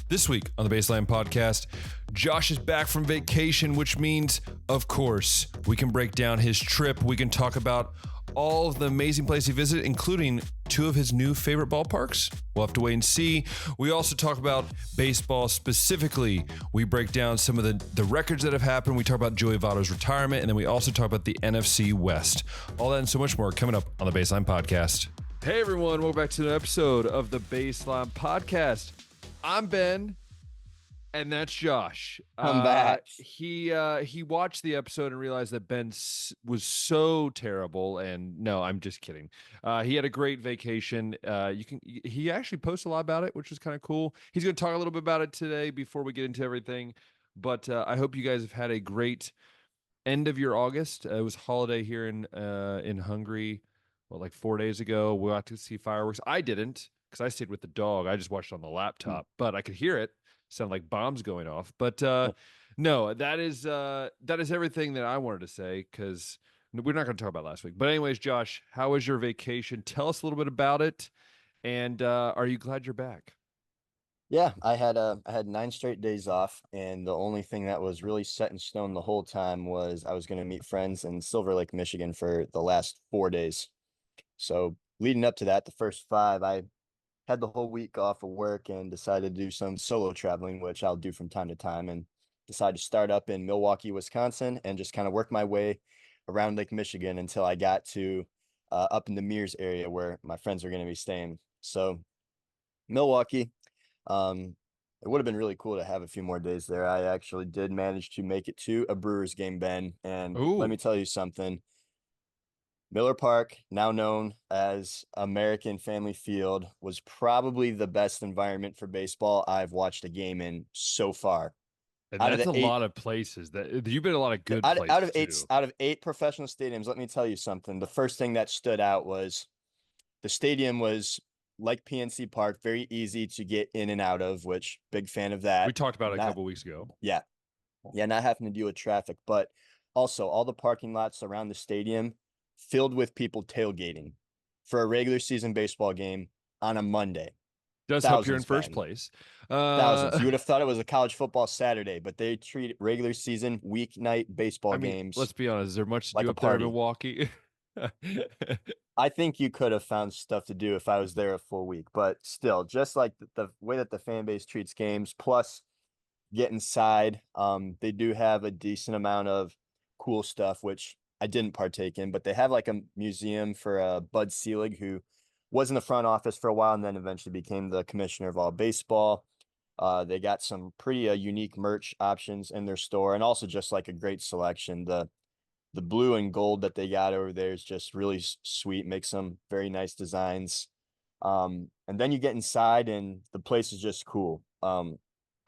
This week on the Baseline Podcast, Josh is back from vacation, which means, of course, we can break down his trip. We can talk about all of the amazing places he visited, including two of his new favorite ballparks. We'll have to wait and see. We also talk about baseball specifically. We break down some of the records that have happened. We talk about Joey Votto's retirement, and then we also talk about the NFC West. All that and so much more coming up on the Baseline Podcast. Hey, everyone. Welcome back to an episode of the Baseline Podcast. I'm Ben, and that's Josh. I'm back. He watched the episode and realized that Ben was so terrible. And no, I'm just kidding. He had a great vacation. He actually posted a lot about it, which was kind of cool. He's going to talk a little bit about it today before we get into everything. But I hope you guys have had a great end of your August. It was holiday here in Hungary. Well, like 4 days ago, we got to see fireworks. I didn't, because I stayed with the dog. I just watched it on the laptop, but I could hear it. Sound like bombs going off. But no, that is everything that I wanted to say, because we're not going to talk about last week. But anyways, Josh, how was your vacation? Tell us a little bit about it. And are you glad you're back? Yeah, I had 9 straight days off, and the only thing that was really set in stone the whole time was I was going to meet friends in Silver Lake, Michigan for the last 4 days. So leading up to that, the first 5, I had the whole week off of work and decided to do some solo traveling, which I'll do from time to time, and decided to start up in Milwaukee, Wisconsin, and just kind of work my way around Lake Michigan until I got to up in the Mears area where my friends were going to be staying. So Milwaukee, it would have been really cool to have a few more days there. I actually did manage to make it to a Brewers game, Ben, and let me tell you something. Miller Park, now known as American Family Field, was probably the best environment for baseball I've watched a game in so far. And that's a lot of places that you've been a lot of good places. Out of 8 professional stadiums, let me tell you something. The first thing that stood out was the stadium was like PNC Park, very easy to get in and out of, which big fan of that. We talked about it a couple weeks ago. Yeah. Yeah, not having to deal with traffic, but also all the parking lots around the stadium filled with people tailgating for a regular season baseball game on a Monday. Does help you're in first place. Thousands. You would have thought it was a college football Saturday, but they treat regular season weeknight baseball games. Let's be honest. Is there much to like do a up there in party. Milwaukee? I think you could have found stuff to do if I was there a full week, but still, just like the way that the fan base treats games, plus get inside, they do have a decent amount of cool stuff, which I didn't partake in, but they have like a museum for Bud Selig, who was in the front office for a while and then eventually became the commissioner of all baseball. They got some pretty unique merch options in their store, and also just like a great selection. The blue and gold that they got over there is just really sweet, makes some very nice designs. And then you get inside and the place is just cool. The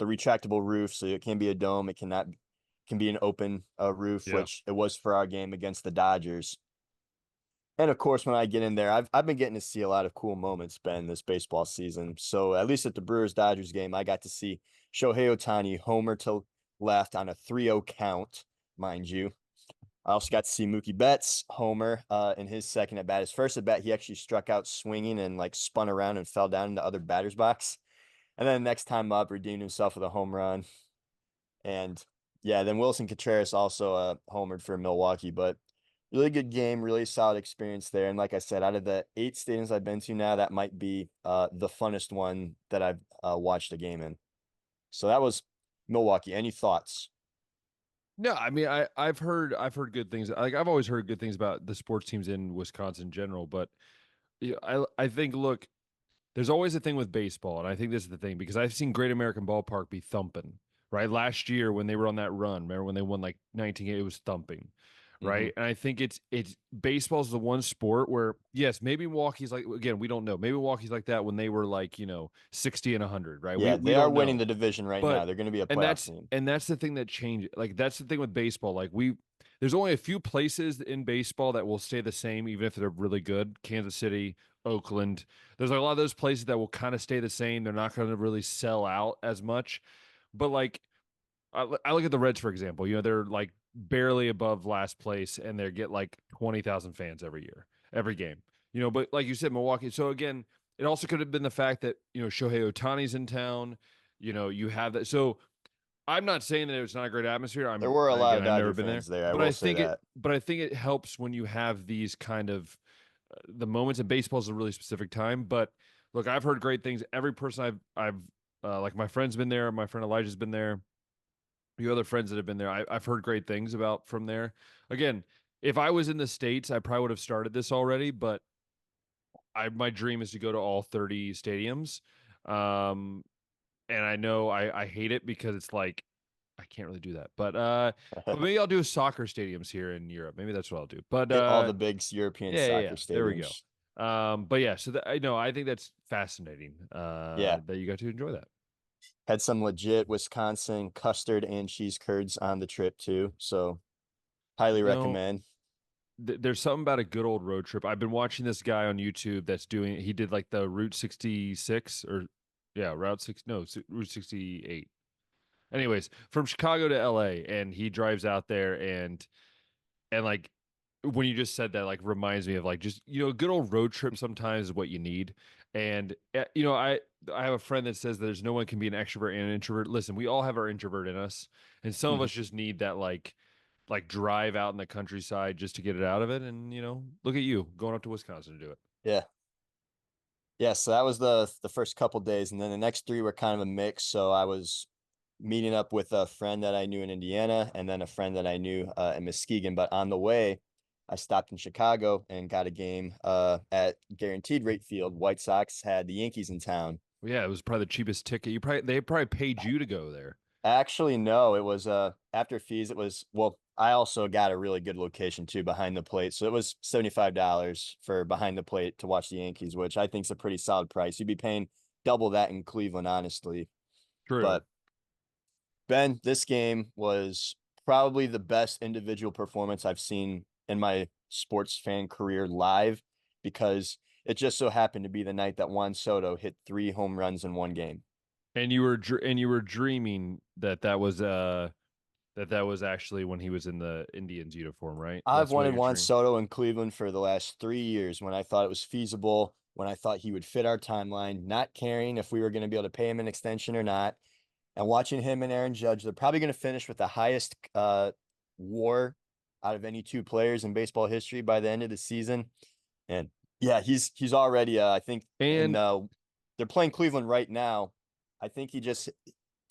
retractable roof, so it can be a dome, it can be an open roof, which it was for our game against the Dodgers. And of course, when I get in there, I've been getting to see a lot of cool moments, Ben, this baseball season. So at least at the Brewers-Dodgers game, I got to see Shohei Ohtani homer to left on a 3-0 count, mind you. I also got to see Mookie Betts homer in his second at bat. His first at bat, he actually struck out swinging and like spun around and fell down in the other batter's box. And then next time up, redeemed himself with a home run. And yeah, then Wilson Contreras also homered for Milwaukee, but really good game, really solid experience there. And like I said, out of the 8 stadiums I've been to now, that might be the funnest one that I've watched a game in. So that was Milwaukee. Any thoughts? No, I mean, I've heard good things. Like I've always heard good things about the sports teams in Wisconsin in general, but I think, look, there's always a thing with baseball, and I think this is the thing, because I've seen Great American Ballpark be thumping, right? Last year when they were on that run, remember when they won like 19 games, it was thumping, right? And I think it's baseball's the one sport where, yes, maybe Milwaukee's like, again, we don't know. Maybe Milwaukee's like that when they were like, 60 and 100, right? Yeah, they are winning the division right now. They're going to be a playoff team. And that's the thing that changed. Like, that's the thing with baseball. Like, there's only a few places in baseball that will stay the same, even if they're really good. Kansas City, Oakland. There's like a lot of those places that will kind of stay the same. They're not going to really sell out as much. But like, I look at the Reds, for example. They're like barely above last place, and they get like 20,000 fans every game. But like you said, Milwaukee. So again, it also could have been the fact that Shohei Ohtani's in town. you have that. So I'm not saying that it's not a great atmosphere. There were a lot of I've never Dodger been there, fans there. I but will say that. I think it helps when you have these kind of the moments. And baseball is a really specific time. But look, I've heard great things. Every person I've like my friend's been there. My friend Elijah's been there. A few other friends that have been there. I've heard great things about from there. Again, if I was in the States, I probably would have started this already. But my dream is to go to all 30 stadiums. Um, and I know I hate it because it's like I can't really do that. But maybe I'll do soccer stadiums here in Europe. Maybe that's what I'll do. But Hit all the big European yeah. soccer There we go. stadiums. But yeah, so I know I think that's fascinating. Yeah. That you got to enjoy that. Had some legit Wisconsin custard and cheese curds on the trip too. So highly You know, recommend. there's something about a good old road trip. I've been watching this guy on YouTube that's doing. He did like the Route 66 or yeah, Route 6. No, Route 68. Anyways, from Chicago to LA, and he drives out there and like when you just said that, like reminds me of like just a good old road trip sometimes is what you need. And I have a friend that says there's no one can be an extrovert and an introvert. Listen, we all have our introvert in us, and some of us just need that like drive out in the countryside just to get it out of it. And look at you going up to Wisconsin to do it. Yeah. Yeah, so that was the first couple days, and then the next three were kind of a mix. So I was meeting up with a friend that I knew in Indiana, and then a friend that I knew in Muskegon. But on the way, I stopped in Chicago and got a game at Guaranteed Rate Field. White Sox had the Yankees in town. Well, yeah, it was probably the cheapest ticket. They probably paid you to go there. Actually, no, it was after fees. It was well, I also got a really good location too behind the plate. So it was $75 for behind the plate to watch the Yankees, which I think is a pretty solid price. You'd be paying double that in Cleveland, honestly. True. But Ben, this game was probably the best individual performance I've seen in my sports fan career live because it just so happened to be the night that Juan Soto hit 3 home runs in one game. And you were dreaming that was actually when he was in the Indians uniform, right? I've That's what wanted you're Juan dreaming. Soto in Cleveland for the last 3 years when I thought it was feasible, when I thought he would fit our timeline, not caring if we were going to be able to pay him an extension or not. And watching him and Aaron Judge, they're probably going to finish with the highest WAR out of any two players in baseball history by the end of the season. And yeah, he's already I think in And they're playing Cleveland right now. I think he just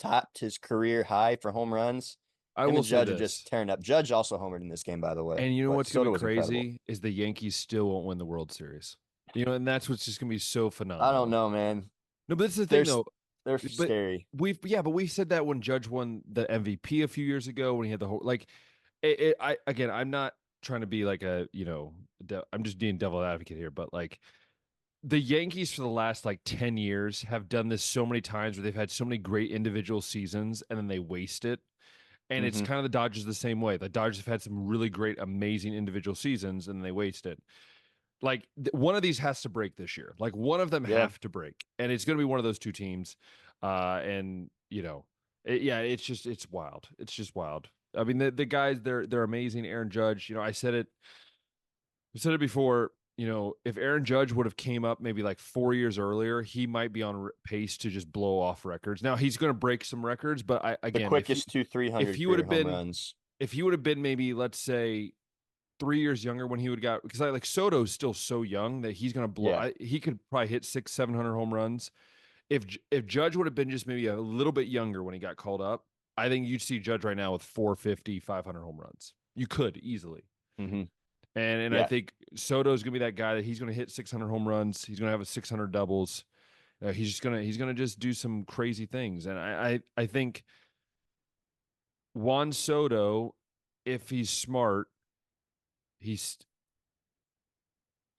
topped his career high for home runs. I Him will and say Judge are just this. tearing up. Judge also homered in this game, by the way, And you know but what's gonna Soto be was incredible. crazy is the Yankees still won't win the World Series. And that's what's just gonna be so I don't phenomenal. know, man. No, but this is the They're thing though. they're But scary. we said that when Judge won the MVP a few years ago when he had the whole like I again I'm not trying to be like I'm just being devil advocate here, but like the Yankees for the last like 10 years have done this so many times where they've had so many great individual seasons and then they waste it. And it's Hmm. kind of the Dodgers the same way. The Dodgers have had some really great, amazing individual seasons and they waste it. Like one of these has to break this year. Like one of them Yeah. have to break. And it's going to be one of those two teams. And, yeah, it's wild. It's just wild. I mean, the guys, they're amazing. Aaron Judge, I said it before. If Aaron Judge would have came up maybe like 4 years earlier, he might be on pace to just blow off records. Now he's going to break some records, but The again, quickest two if 300 he would career have home been runs. if he would have been maybe let's say 3 years younger when he would have got because I like Soto's still so young that he's going to blow. Yeah. He could probably hit 700 home runs. If Judge would have been just maybe a little bit younger when he got called up, I think you'd see Judge right now with 450, 500 home runs. You could easily. Hmm. And I Yeah. think Soto's gonna be that guy that he's gonna hit 600 home runs. He's gonna have a 600 doubles. He's gonna just do some crazy things. And I think Juan Soto, if he's smart, he's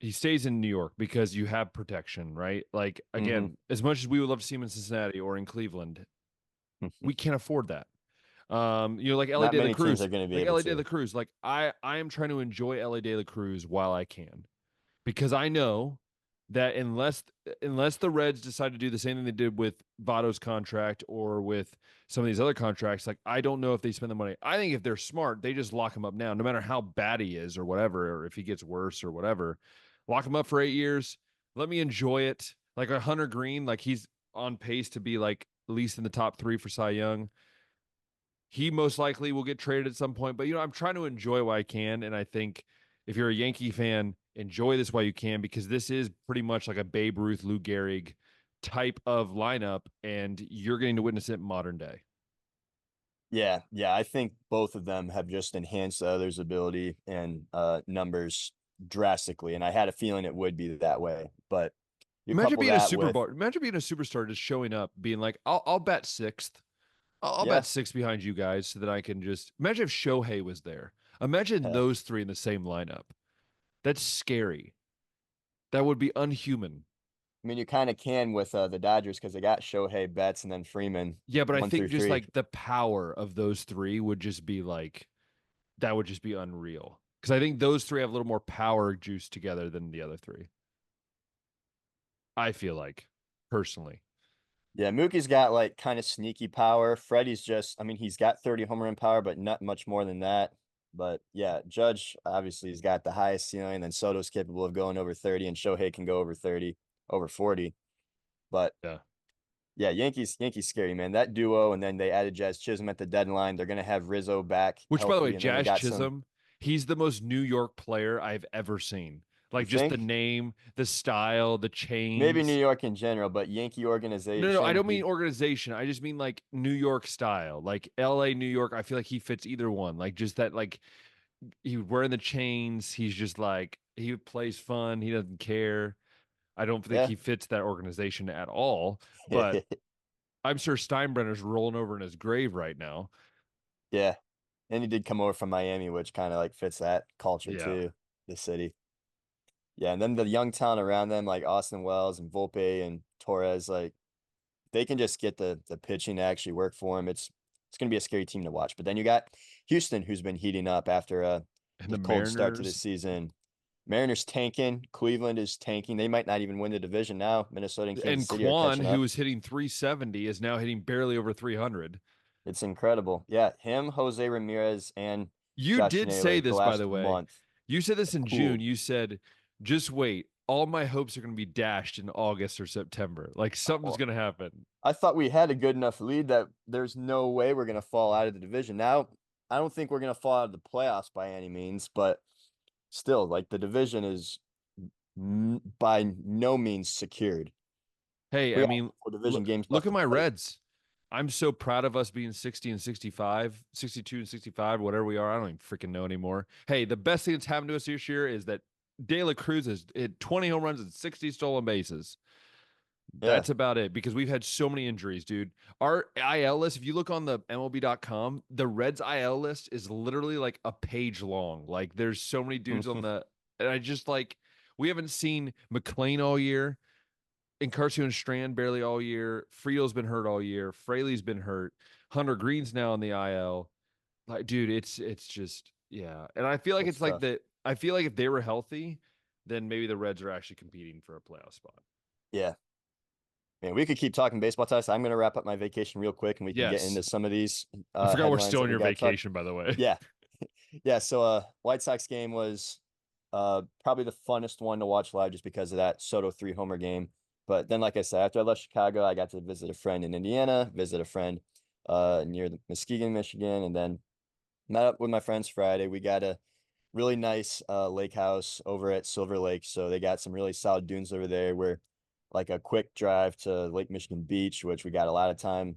he stays in New York because you have protection, right? Like Hmm. again, as much as we would love to see him in Cincinnati or in Cleveland, we can't afford that. Like Ellie Not De La many teams Cruz, are going to be like able Ellie De La to. Cruz. Like I am trying to enjoy Ellie De La Cruz while I can. Because I know that unless the Reds decide to do the same thing they did with Votto's contract or with some of these other contracts, like I don't know if they spend the money. I think if they're smart, they just lock him up now, no matter how bad he is or whatever, or if he gets worse or whatever. Lock him up for 8 years. Let me enjoy it. Like a Hunter Green, like he's on pace to be like at least in the top 3 for Cy Young. He most likely will get traded at some point, but I'm trying to enjoy while I can, and I think if you're a Yankee fan, enjoy this while you can because this is pretty much like a Babe Ruth, Lou Gehrig type of lineup, and you're getting to witness it in modern day. Yeah, yeah. I think both of them have just enhanced the other's ability and numbers drastically. And I had a feeling it would be that way. But you Imagine couple being a that with, superstar. Imagine being a superstar, just showing up, being like, "I'll bet sixth. I'll yeah, bet six behind you guys, so that I can just imagine if Shohei was there. Imagine I those three in the same lineup. That's scary. That would be unhuman. mean, you kind of can with the Dodgers because they got Shohei, Betts, and then Freeman Yeah, but I one think through just three. like the power of those three would just be like that would just be unreal. Because I think those three have a little more power juice together than the other three. I feel like personally. Yeah, Mookie's got like kind of sneaky power. Freddie's just, I mean, he's got 30 home run power, but not much more than that. But yeah, Judge obviously has got the highest ceiling, and then Soto's capable of going over 30, and Shohei can go over 30, over 40. But Yeah. yeah, Yankees scary, man. That duo, and then they added Jazz Chisholm at the deadline. They're gonna have Rizzo back Which, by the way, healthy, and then they Jazz got some. Chisholm, he's the most New York player I've ever seen. You Like just the think name, the style, the maybe New chains. York in general, but Yankee No, I organization, don't mean he organization. I just mean like New York style, like LA, New York. I feel like he fits either one. Like just that, like he wearing the chains. He's just like he plays fun. He doesn't care. I don't think yeah. he fits that organization at all. But I'm sure Steinbrenner's rolling over in his grave right now. Yeah. And he did come over from Miami, which kind of like fits that culture Yeah. too, the city. Yeah, and then the young talent around them, like Austin Wells and Volpe and Torres, like they can just get the pitching to actually work for them. It's gonna be a scary team to watch. But then you got Houston, who's been heating up after And the the cold start to the Mariners season. Mariners tanking, Cleveland is tanking. They might not even win the division now. Minnesota and and Kansas City are Quan, catching who up. was hitting 370, is now hitting barely over 300. It's incredible. Yeah, him, Jose Ramirez, and You Josh did say Naylor the this, by the last way. month You said this have in June. cooled. You said, just wait. All my hopes are going to be dashed in August or September. Like something's Well, going to happen. I thought we had a good enough lead that there's no way we're going to fall out of the division. Now, I don't think we're going to fall out of the playoffs by any means, but still, like the division is by no means secured. Hey, We I got mean, four division games look left at to my play. Reds. I'm so proud of us being 60 and 65, 62 and 65, whatever we are. I don't even freaking know anymore. Hey, the best thing that's happened to us this year is that De La Cruz has hit 20 home runs and 60 stolen bases. Yeah. That's about it because we've had so many injuries, dude. Our IL list, if you look on the MLB.com, the Reds IL list is literally like a page long. Like there's so many dudes on the, and I just like, we haven't seen McLean all year. Encarcio and Strand barely all year. Frio's been hurt all year. Fraley's been hurt. Hunter Green's now on the IL. Like, dude, it's just yeah. And I feel like It's it's like tough. that. I feel like if they were healthy, then maybe the Reds are actually competing for a playoff spot. Yeah. Man, we could keep talking baseball ties. I'm going to wrap up my vacation real quick and we can get Yes, into some of these I forgot we're headlines still that on we your got to talk. vacation, by the way. Yeah. Yeah. So, White Sox game was probably the funnest one to watch live just because of that Soto 3 homer game. But then, like I said, after I left Chicago, I got to visit a friend in Indiana, visit a friend near the Muskegon, Michigan, and then met up with my friends Friday. We got a really nice lake house over at Silver Lake. So they got some really solid dunes over there. We're like a quick drive to Lake Michigan Beach, which we got a lot of time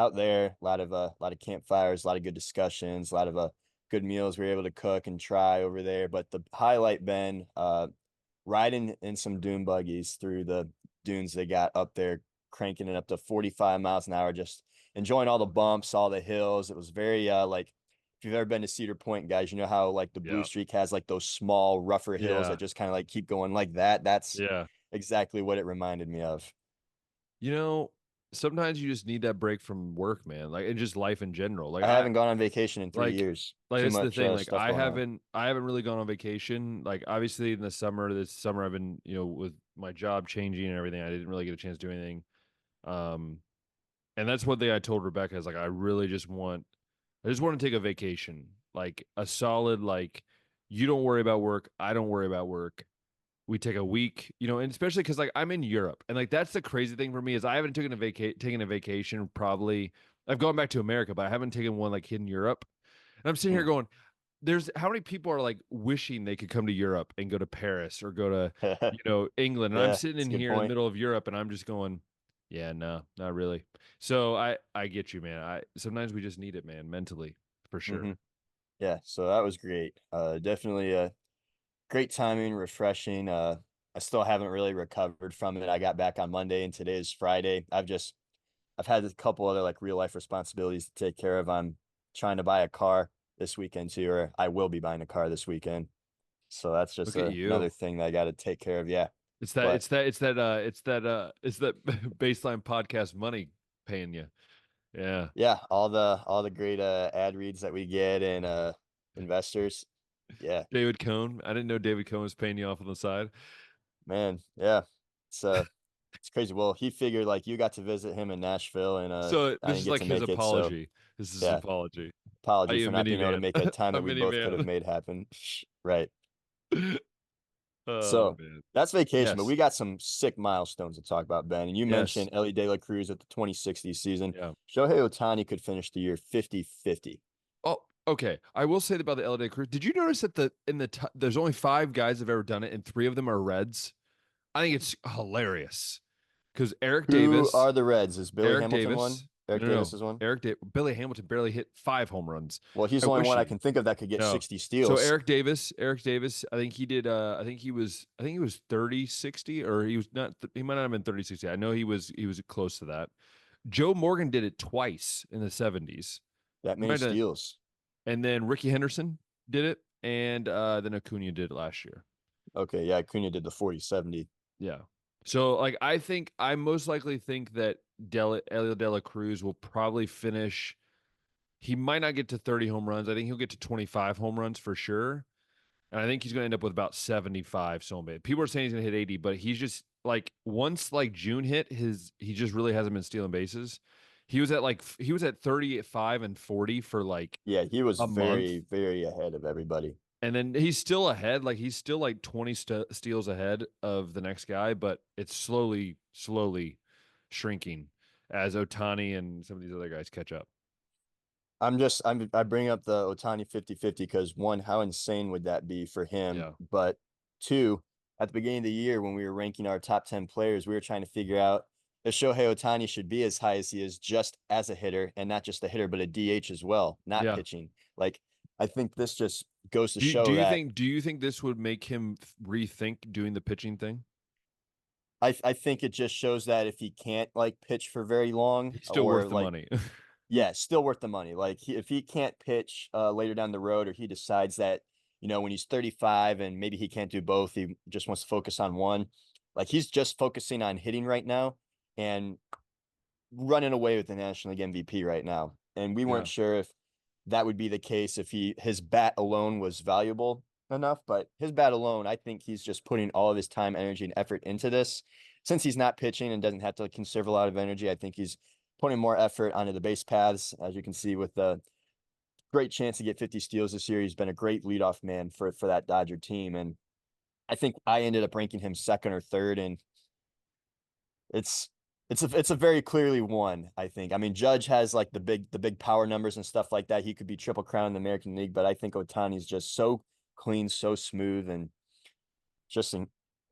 out there, a lot of campfires, a lot of good discussions, a lot of good meals we were able to cook and try over there. But the highlight been riding in some dune buggies through the dunes they got up there, cranking it up to 45 miles an hour, just enjoying all the bumps, all the hills. It was very like if you've ever been to Cedar Point, guys, you know how like the Blue Yeah, Streak has like those small, rougher hills yeah, that just kind of like keep going like that. That's yeah. exactly what it reminded me of. You know, sometimes you just need that break from work, man. Like and just life in general. I haven't gone on vacation in three Like years. like Too that's the much thing. Like stuff going on. I haven't really gone on vacation. Like obviously in the summer, this summer I've been, with my job changing and everything, I didn't really get a chance to do anything. Um, and that's one thing I told Rebecca is like I just want to take a vacation. Like a solid, like you don't worry about work, I don't worry about work. we take a week, and especially because like I'm in Europe, and like that's the crazy thing for me is I haven't taken a vacation probably. I've gone back to America, but I haven't taken one like in Europe. And I'm sitting here going, there's how many people are like wishing they could come to Europe and go to Paris or go to, England. And I'm Yeah, sitting it's in a good here in the point. middle of Europe and I'm just going, yeah, no, not really. So I get you, man. I sometimes we just need it, man, mentally, for Hmm. sure. Yeah, so that was great. Definitely great timing, refreshing. I still haven't really recovered from it. I got back on Monday and today is Friday. I've had a couple other like real life responsibilities to take care of. I'm trying to buy a car this weekend too, or I will be buying a car this weekend. So that's just Look at another you. thing that I got to take care of. Yeah. It's that But it's that it's that it's that baseline podcast money paying you. Yeah. yeah, all the great ad reads that we get and investors. Yeah, David Cohn. I didn't know David Cohn was paying you off on the side. man. Yeah. It's it's crazy. Well, he figured like you got to visit him in Nashville and So I this didn't is get like to his make it. So apology. This is his yeah, apology. I apology am for a not being able to minivan. make a time A that we both could have minivan. made happen. Right. Oh So man. that's vacation, but Yes. we got some sick milestones to talk about, Ben. And you Yes. mentioned Ellie De La Cruz at the 2060 season. Yeah. Shohei Ohtani could finish the year 50-50. Oh, okay. I will say about the LA crew. Did you notice that there's only five guys that have ever done it, and three of them are Reds? I think it's hilarious because Who are the Reds? Is Billy Hamilton one? Eric No, no, Davis no. is one? Billy Hamilton barely hit 5 home runs. Well, he's I the only wish one I he can think of that could get no. 60 So steals. Eric Davis, I think he did I think he was 30-60, or he was not he might not have been 30-60. I know he was close to that. Joe Morgan did it twice in the 70s. That He many might have, steals. and then Ricky Henderson did it, and then Acuna did it last year. Okay, yeah, Acuna did the 40-70. Yeah. So like I most likely think that Elio De La Cruz will probably finish. He might not get to 30 home runs. I think he'll get to 25 home runs for sure. And I think he's going to end up with about 75 so bad. People are saying he's going to hit 80, but he's just like once like June hit, he just really hasn't been stealing bases. He was at 35 and 40 for like Yeah, he was a month. very, very ahead of everybody. And then he's still ahead, like he's still like 20 steals ahead of the next guy, but it's slowly shrinking as Otani and some of these other guys catch up. I bring up the Otani 50-50 because one, how insane would that be for him? Yeah. But two, at the beginning of the year when we were ranking our top 10 players, we were trying to figure out if Shohei Otani should be as high as he is just as a hitter and not just a hitter, but a DH as well, not Yeah. pitching. Like, I think this just goes to Do do show you that think this would make him rethink doing the pitching thing? I think it just shows that if he can't like pitch for very long He's still or worth the like money. yeah, still worth the money. Like if he can't pitch later down the road, or he decides that when he's 35 and maybe he can't do both, he just wants to focus on one. Like he's just focusing on hitting right now and running away with the National League MVP right now. And we weren't Yeah. sure if that would be the case if his bat alone was valuable enough, but his bat alone, I think he's just putting all of his time, energy, and effort into this. Since he's not pitching and doesn't have to conserve a lot of energy, I think he's putting more effort onto the base paths, as you can see with the great chance to get 50 steals this year. He's been a great leadoff man for that Dodger team. And I think I ended up ranking him second or third, and it's it's a very clearly one, I think. I mean, Judge has like the big power numbers and stuff like that. He could be triple crown in the American League, but I think Otani's just so clean, so smooth, and just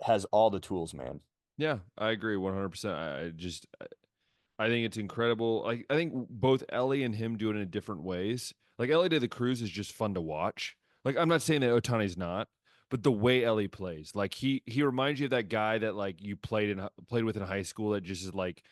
has all the tools, man. Yeah, I agree 100%. I think it's incredible. Like I think both Ellie and him do it in different ways. Like Ellie De the Cruz is just fun to watch. Like I'm not saying that Otani's not, but the way Ellie plays, like he reminds you of that guy that like you played with in high school that just is like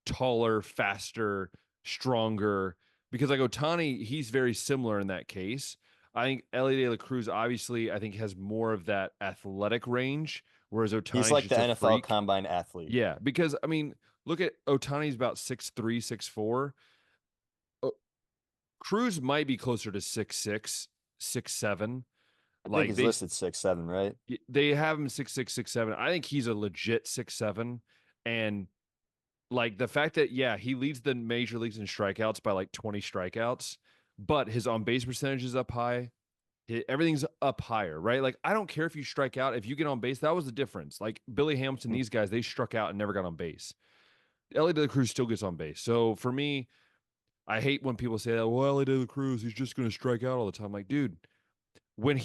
taller, faster, stronger. Because like Otani, he's very similar in that case. I think Ellie De La Cruz obviously I think has more of that athletic range, whereas He's Otani's like the just a NFL freak. combine athlete. Yeah, because I mean, look at Otani's about 6'3", 6'4". Cruz might be closer to 6'6", 6'7". I think Like he's listed 6'7", right? they have him 6'6", 6'7". I think he's a legit 6'7". And like the fact that he leads the major leagues in strikeouts by like 20 strikeouts, but his on base percentage is up high. everything's up higher, right? Like I don't care if you strike out, if you get on base, that was the difference. Like Billy Hamilton, Mm. these guys, they struck out and never got on base. Ellie De La Cruz still gets on base. So for me, I hate when people say that, well, Ellie De La Cruz, he's just going to strike out all the time. Like, dude, when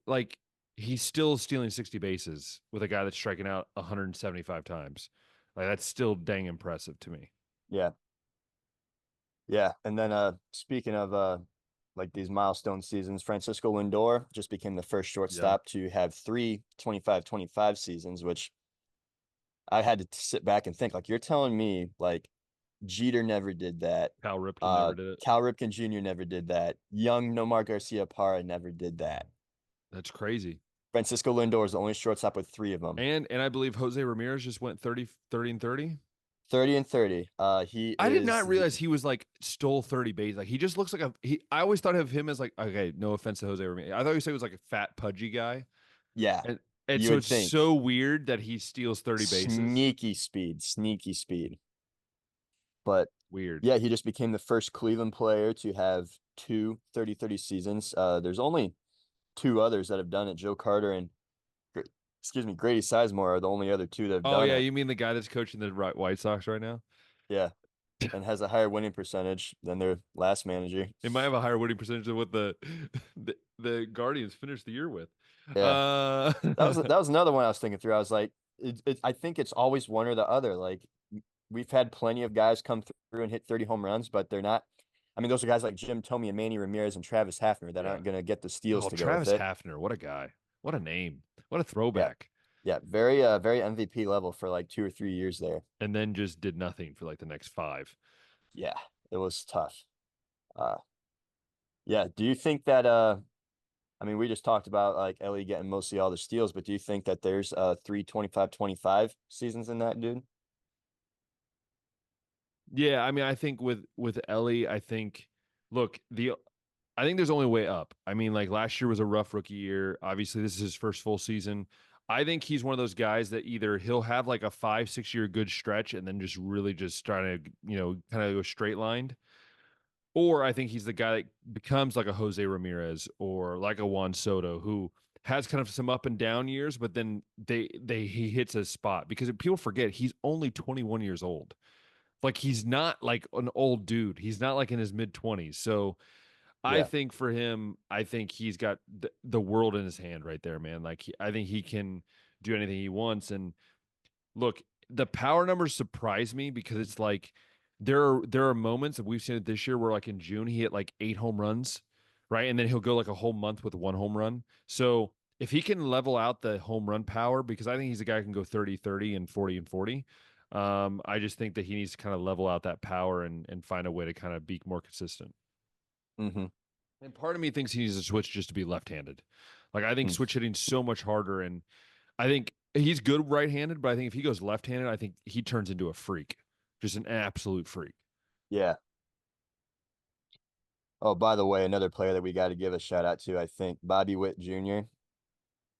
like he's still stealing 60 bases with a guy that's striking out 175 times. Like that's still dang impressive to me. Yeah. Yeah. And then speaking of like these milestone seasons, Francisco Lindor just became the first Yeah. shortstop to have three 25-25 seasons, which I had to sit back and think, like, you're telling me like Jeter never did that. Cal Ripken never did it. Cal Ripken Jr. never did that. Young Nomar Garcia Parra never did that. That's crazy. Francisco Lindor is the only shortstop with three of them. And I believe Jose Ramirez just went 30 and 30. 30 and 30. He I did is not the realize he was like stole 30 bases. Like he just looks like I always thought of him as like, okay, no offense to Jose Ramirez. I thought you said he was like a fat, pudgy guy. yeah, And you so would it's think so weird that he steals 30 bases. sneaky speed. But Weird. yeah, he just became the first Cleveland player to have two 30-30 seasons. There's only two others that have done it. Joe Carter and excuse me, Grady Sizemore are the only other two that have Oh done yeah, it. you mean the guy that's coaching the White Sox right now? Yeah, and has a higher winning percentage than their last manager. It might have a higher winning percentage than what the Guardians finished the year with. Yeah, Uh that was another one I was thinking through. I was like, I think it's always one or the other. Like we've had plenty of guys come through and hit 30 home runs, but they're not. I mean, those are guys like Jim Thome and Manny Ramirez and Travis Hafner that yeah. aren't going to get the steals Oh, to go with Travis it. Hafner, what a guy. What a name. What a Yeah, throwback. yeah, very MVP level for like 2 or 3 years there. And then just did nothing for like the next five. Yeah, it was tough. Uh, yeah. Do you think that I mean, we just talked about like Ellie getting mostly all the steals, but do you think that there's 3 25-25 seasons in that, dude? Yeah, I mean, I think with Ellie, I think look, I think there's only way up. I mean, like last year was a rough rookie year. Obviously, this is his first full season. I think he's one of those guys that either he'll have like a 5, 6 year good stretch and then just really just trying to, kind of go straight lined. Or I think he's the guy that becomes like a Jose Ramirez or like a Juan Soto who has kind of some up and down years, but then he hits a spot because people forget he's only 21 years old. Like he's not like an old dude. He's not like in his mid 20s. So I Yeah. think for him, I think he's got the world in his hand right there, man. Like I think he can do anything he wants. And look, the power numbers surprise me because it's like there are moments that we've seen it this year where like in June he hit like 8 home runs, right? And then he'll go like a whole month with 1 home run. So if he can level out the home run power, because I think he's a guy who can go 30-30 and 40-40. I just think that he needs to kind of level out that power and find a way to kind of be more consistent. Mm-hmm. And part of me thinks he needs to switch just to be left-handed. Like I think Mm. switch hitting so much harder, and I think he's good right-handed, but I think if he goes left-handed, I think he turns into a freak, just an absolute freak. Yeah. Oh, by the way, another player that we got to give a shout out to, I think, Bobby Witt Jr.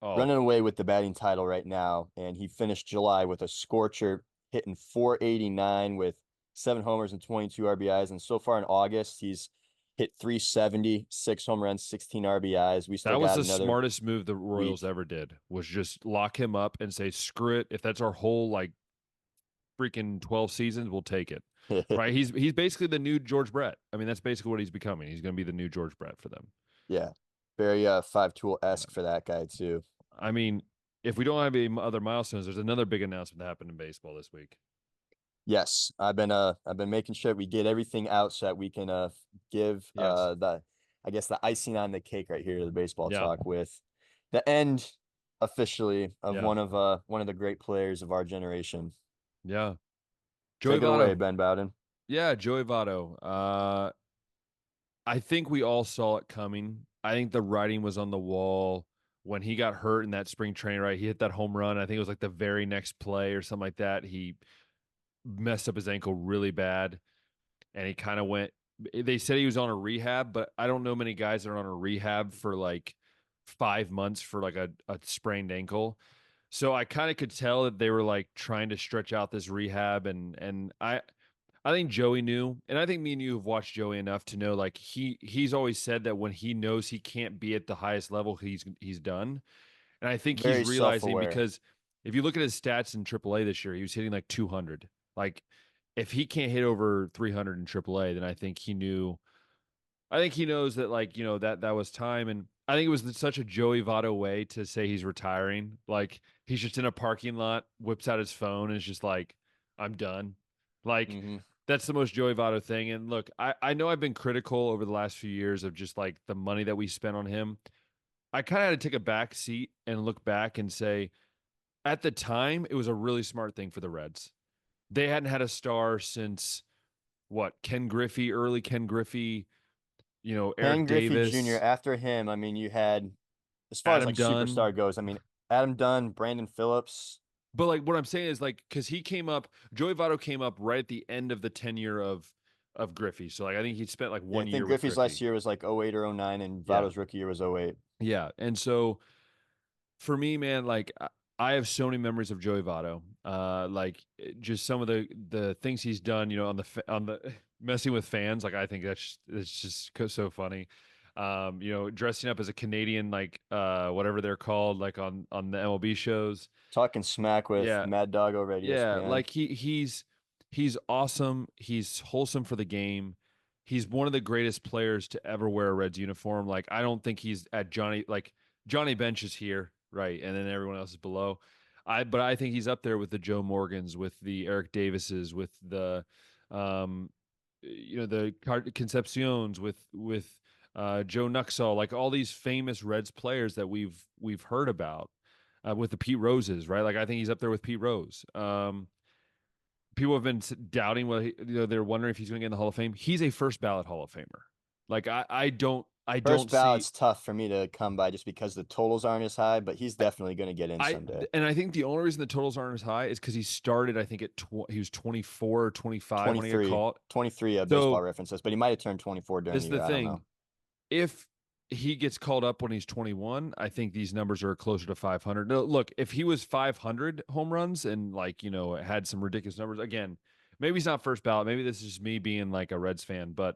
Oh, running away with the batting title right now, and he finished July with a scorcher, hitting 489 with 7 homers and 22 RBIs. And so far in August, he's hit 370, 6 home runs, 16 RBIs. We still that was got the another smartest move the Royals week. ever did. Was just lock him up and say screw it. If that's our whole like freaking 12 seasons, we'll take it. Right? He's basically the new George Brett. I mean, that's basically what he's becoming. He's going to be the new George Brett for them. Yeah, very five tool esque for that guy too. I mean, if we don't have any other milestones, there's another big announcement that happened in baseball this week. Yes, I've been making sure we get everything out so that we can give Yes. the I guess the icing on the cake right here to the baseball Yeah. talk with the end officially of Yeah. one of the great players of our generation. Yeah. Joey Take it away, Votto. Ben Bowden. Yeah, Joey Votto. I think we all saw it coming. I think the writing was on the wall when he got hurt in that spring training, right? He hit that home run. I think it was like the very next play or something like that. He messed up his ankle really bad and he kind of went. They said he was on a rehab, but I don't know many guys that are on a rehab for like 5 months for like a sprained ankle. So I kind of could tell that they were like trying to stretch out this rehab and I think Joey knew, and I think me and you have watched Joey enough to know like he's always said that when he knows he can't be at the highest level, he's done. And I think he's Very realizing self-aware. because if you look at his stats in AAA this year, he was hitting like 200. Like if he can't hit over 300 in AAA, then I think he knows that like, that was time. And I think it was such a Joey Votto way to say he's retiring. Like he's just in a parking lot, whips out his phone and is just like, I'm done. Like Hmm. that's the most Joey Votto thing. And look, I know I've been critical over the last few years of just like the money that we spent on him. I kind of had to take a back seat and look back and say, at the time, it was a really smart thing for the Reds. They hadn't had a star since what, Ken Griffey, early Ken Griffey, Ken Eric Griffey Jr. Davis, After him, I mean, you had, as far as Adam like Dunn. superstar goes, I mean, Adam Dunn, Brandon Phillips. But like what I'm saying is like because he came up, Joey Votto came up right at the end of the tenure of Griffey. So like I think he spent like Yeah, I one think year with Griffey's last Griffey. year was like 08 or 09, and Yeah. Votto's rookie year was 08. Yeah. And so for me, man, like I have so many memories of Joey Votto. Like just some of the things he's done, on the messing with fans. Like I think that's just so funny. Dressing up as a Canadian, like whatever they're called, like on the MLB shows. Talking smack with Yeah, Mad Dog over at yeah. ESPN. Like he's awesome. He's wholesome for the game. He's one of the greatest players to ever wear a Reds uniform. Like I don't think he's at Johnny Bench is here, right, and then everyone else is below. But I think he's up there with the Joe Morgans, with the Eric Davises, with the um the Concepciones, with Joe Nuxall, like all these famous Reds players that we've heard about, with the Pete Roses, right? Like I think he's up there with Pete Rose. People have been doubting whether they're wondering if he's going to get in the Hall of Fame. He's a first ballot Hall of Famer. Like I First don't see ballot's tough for me to come by just because the totals aren't as high, but he's definitely going to get in I someday. and I think the only reason the totals aren't as high is because he started. I think he was 24 or 25 when he got 23, caught. 23 baseball So references, but he might have turned 24 during this the is the year. I don't know. thing. If he gets called up when he's 21, I think these numbers are closer to 500. No, look, if he was 500 home runs and like, had some ridiculous numbers again, maybe he's not first ballot. Maybe this is just me being like a Reds fan, but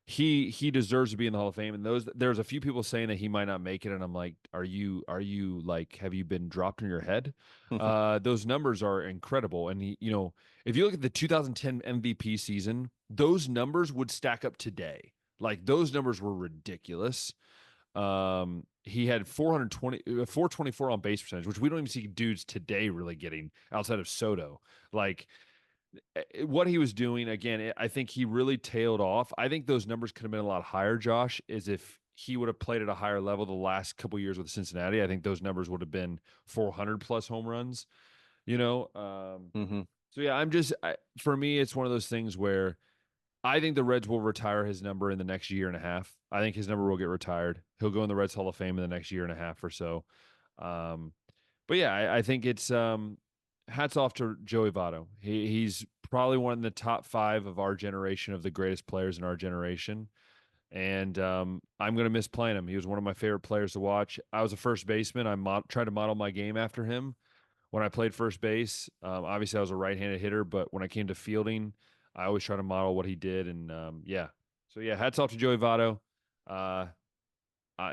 he deserves to be in the Hall of Fame. And there's a few people saying that he might not make it, and I'm like, are you like, have you been dropped in your head? Those numbers are incredible, and if you look at the 2010 MVP season, those numbers would stack up today. Like those numbers were ridiculous. He had 424 on base percentage, which we don't even see dudes today really getting outside of Soto. Like what he was doing again, I think he really tailed off. I think those numbers could have been a lot higher, Josh, is if he would have played at a higher level the last couple years with Cincinnati. I think those numbers would have been 400 plus home runs, you know? Hmm. So yeah, for me, it's one of those things where I think the Reds will retire his number in the next year and a half. I think his number will get retired. He'll go in the Reds Hall of Fame in the next year and a half or so. Um, but yeah, I think it's hats off to Joey Votto. He's probably one of the top five of our generation of the greatest players in our generation. And I'm going to miss playing him. He was one of my favorite players to watch. I was a first baseman. Tried to model my game after him when I played first base. Obviously, I was a right-handed hitter, but when I came to fielding, I always try to model what he did. And yeah, so yeah, hats off to Joey Votto. Uh,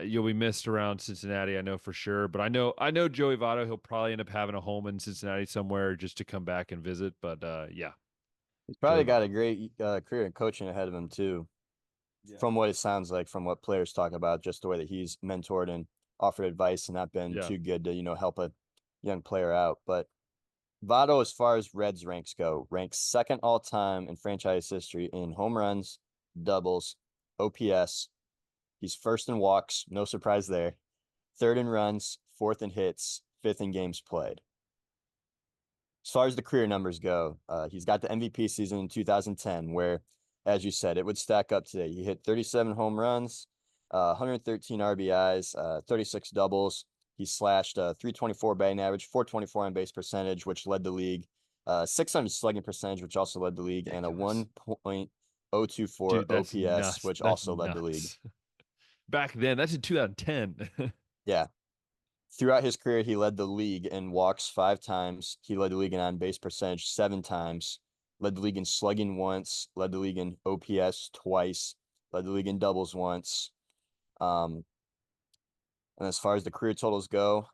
you'll be missed around Cincinnati, I know for sure. But I know Joey Votto. He'll probably end up having a home in Cincinnati somewhere just to come back and visit. But yeah, He's Joey probably got a Votto. great career in coaching ahead of him too, Yeah, from what it sounds like, from what players talk about, just the way that he's mentored and offered advice and not been yeah. too good to, help a young player out. But Votto, as far as Reds ranks go, ranks second all time in franchise history in home runs, doubles, OPS. He's first in walks, no surprise there. Third in runs, fourth in hits, fifth in games played. As far as the career numbers go, he's got the MVP season in 2010, where, as you said, it would stack up today. He hit 37 home runs, 113 RBIs, 36 doubles. He slashed 324 batting average, 424 on base percentage, which led the league, 600 slugging percentage, which also led the league, and a Ridiculous. 1.024 Dude, that's OPS, nuts. which That's also led the league. nuts. Back then, that's in 2010. Yeah. Throughout his career, he led the league in walks 5 times. He led the league in on base percentage 7 times, led the league in slugging once, led the league in OPS twice, led the league in doubles once. And as far as the career totals go,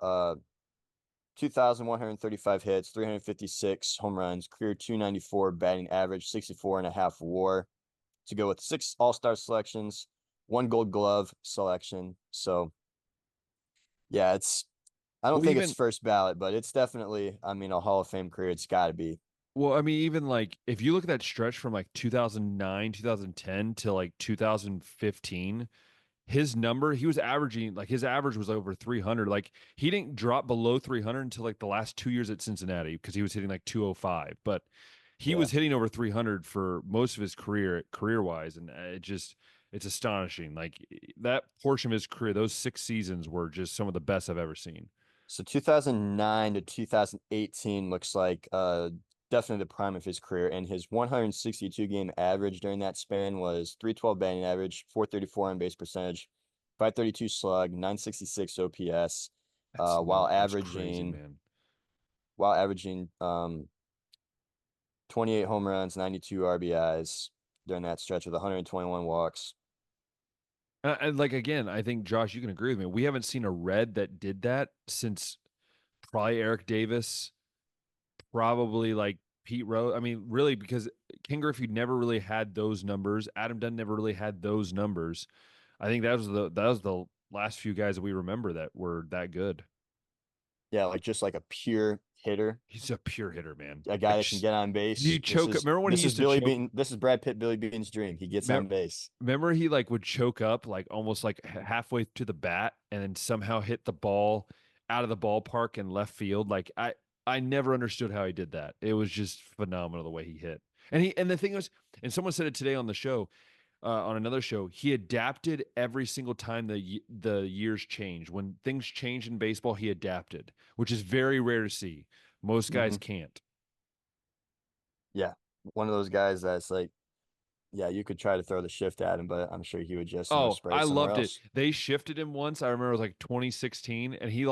2,135 hits, 356 home runs, career 294 batting average, 64.5 WAR. To go with 6 All-Star selections, 1 Gold Glove selection. So, yeah, I don't Well, think it's even first ballot, but it's definitely, I mean, a Hall of Fame career. It's got to be. well, I mean, even like if you look at that stretch from like 2009, 2010 to like 2015, his number, he was averaging like his average was over 300. Like he didn't drop below 300 until like the last 2 years at Cincinnati because he was hitting like 205, but he Yeah. was hitting over 300 for most of his career wise. And it's astonishing. Like that portion of his career, those 6 seasons were just some of the best I've ever seen. So 2009 to 2018 looks like definitely the prime of his career, and his 162 game average during that span was 312 batting average, 434 on base percentage, 532 slug, 966 OPS, That's while that's crazy, averaging man. 28 home runs, 92 RBIs during that stretch with 121 walks. And like again, I think Josh, you can agree with me. We haven't seen a Red that did that since probably Eric Davis, probably like Pete Rose. I mean, really, because Ken Griffey never really had those numbers. Adam Dunn never really had those numbers. I think that was the last few guys that we remember that were that good. Yeah, like just like a pure hitter, He's a pure hitter, man. a guy Like that can get on he base. This choke up. is Remember when he this is used to Billy choke? Bean. This is Brad Pitt, Billy Bean's dream. He gets on base. Remember he like would choke up like almost like halfway to the bat and then somehow hit the ball out of the ballpark in left field. Like I never understood how he did that. It was just phenomenal the way he hit. And the thing was, and someone said it today on the show, on another show, he adapted every single time the years changed. When things changed in baseball, he adapted, which is very rare to see. Most guys Hmm. can't. Yeah, one of those guys that's like, yeah, you could try to throw the shift at him, but I'm sure he would just, Oh, spray I it somewhere loved it. else. They shifted him once. I remember it was like 2016, and he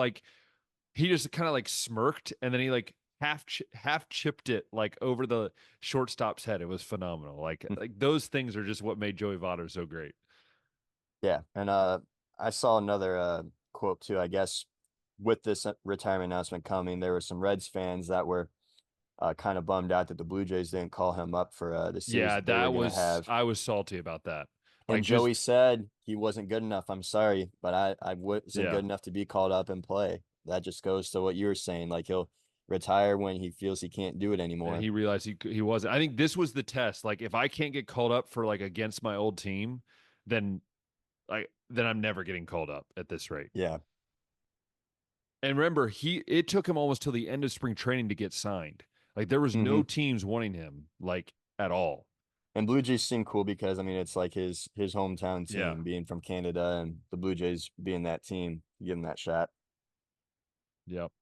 just kind of like smirked, and then he like half chipped it like over the shortstop's head. It was phenomenal. Like those things are just what made Joey Votto so great. Yeah, and I saw another quote too. I guess with this retirement announcement coming, there were some Reds fans that were kind of bummed out that the Blue Jays didn't call him up for the series Yeah, that they were that going to was have. I was salty about that. And Like just Joey said he wasn't good enough. I'm sorry, but I wasn't yeah, good enough to be called up and play. That just goes to what you were saying. Like he'll retire when he feels he can't do it and anymore. he realized he wasn't. I think this was the test. Like if I can't get called up for like against my old team, then then I'm never getting called up at this rate. Yeah. And remember, it took him almost till the end of spring training to get signed. Like there was Hmm. no teams wanting him like at all. And Blue Jays seem cool because I mean it's like his hometown Yeah. team being from Canada and the Blue Jays being that team, give him that shot. Yep.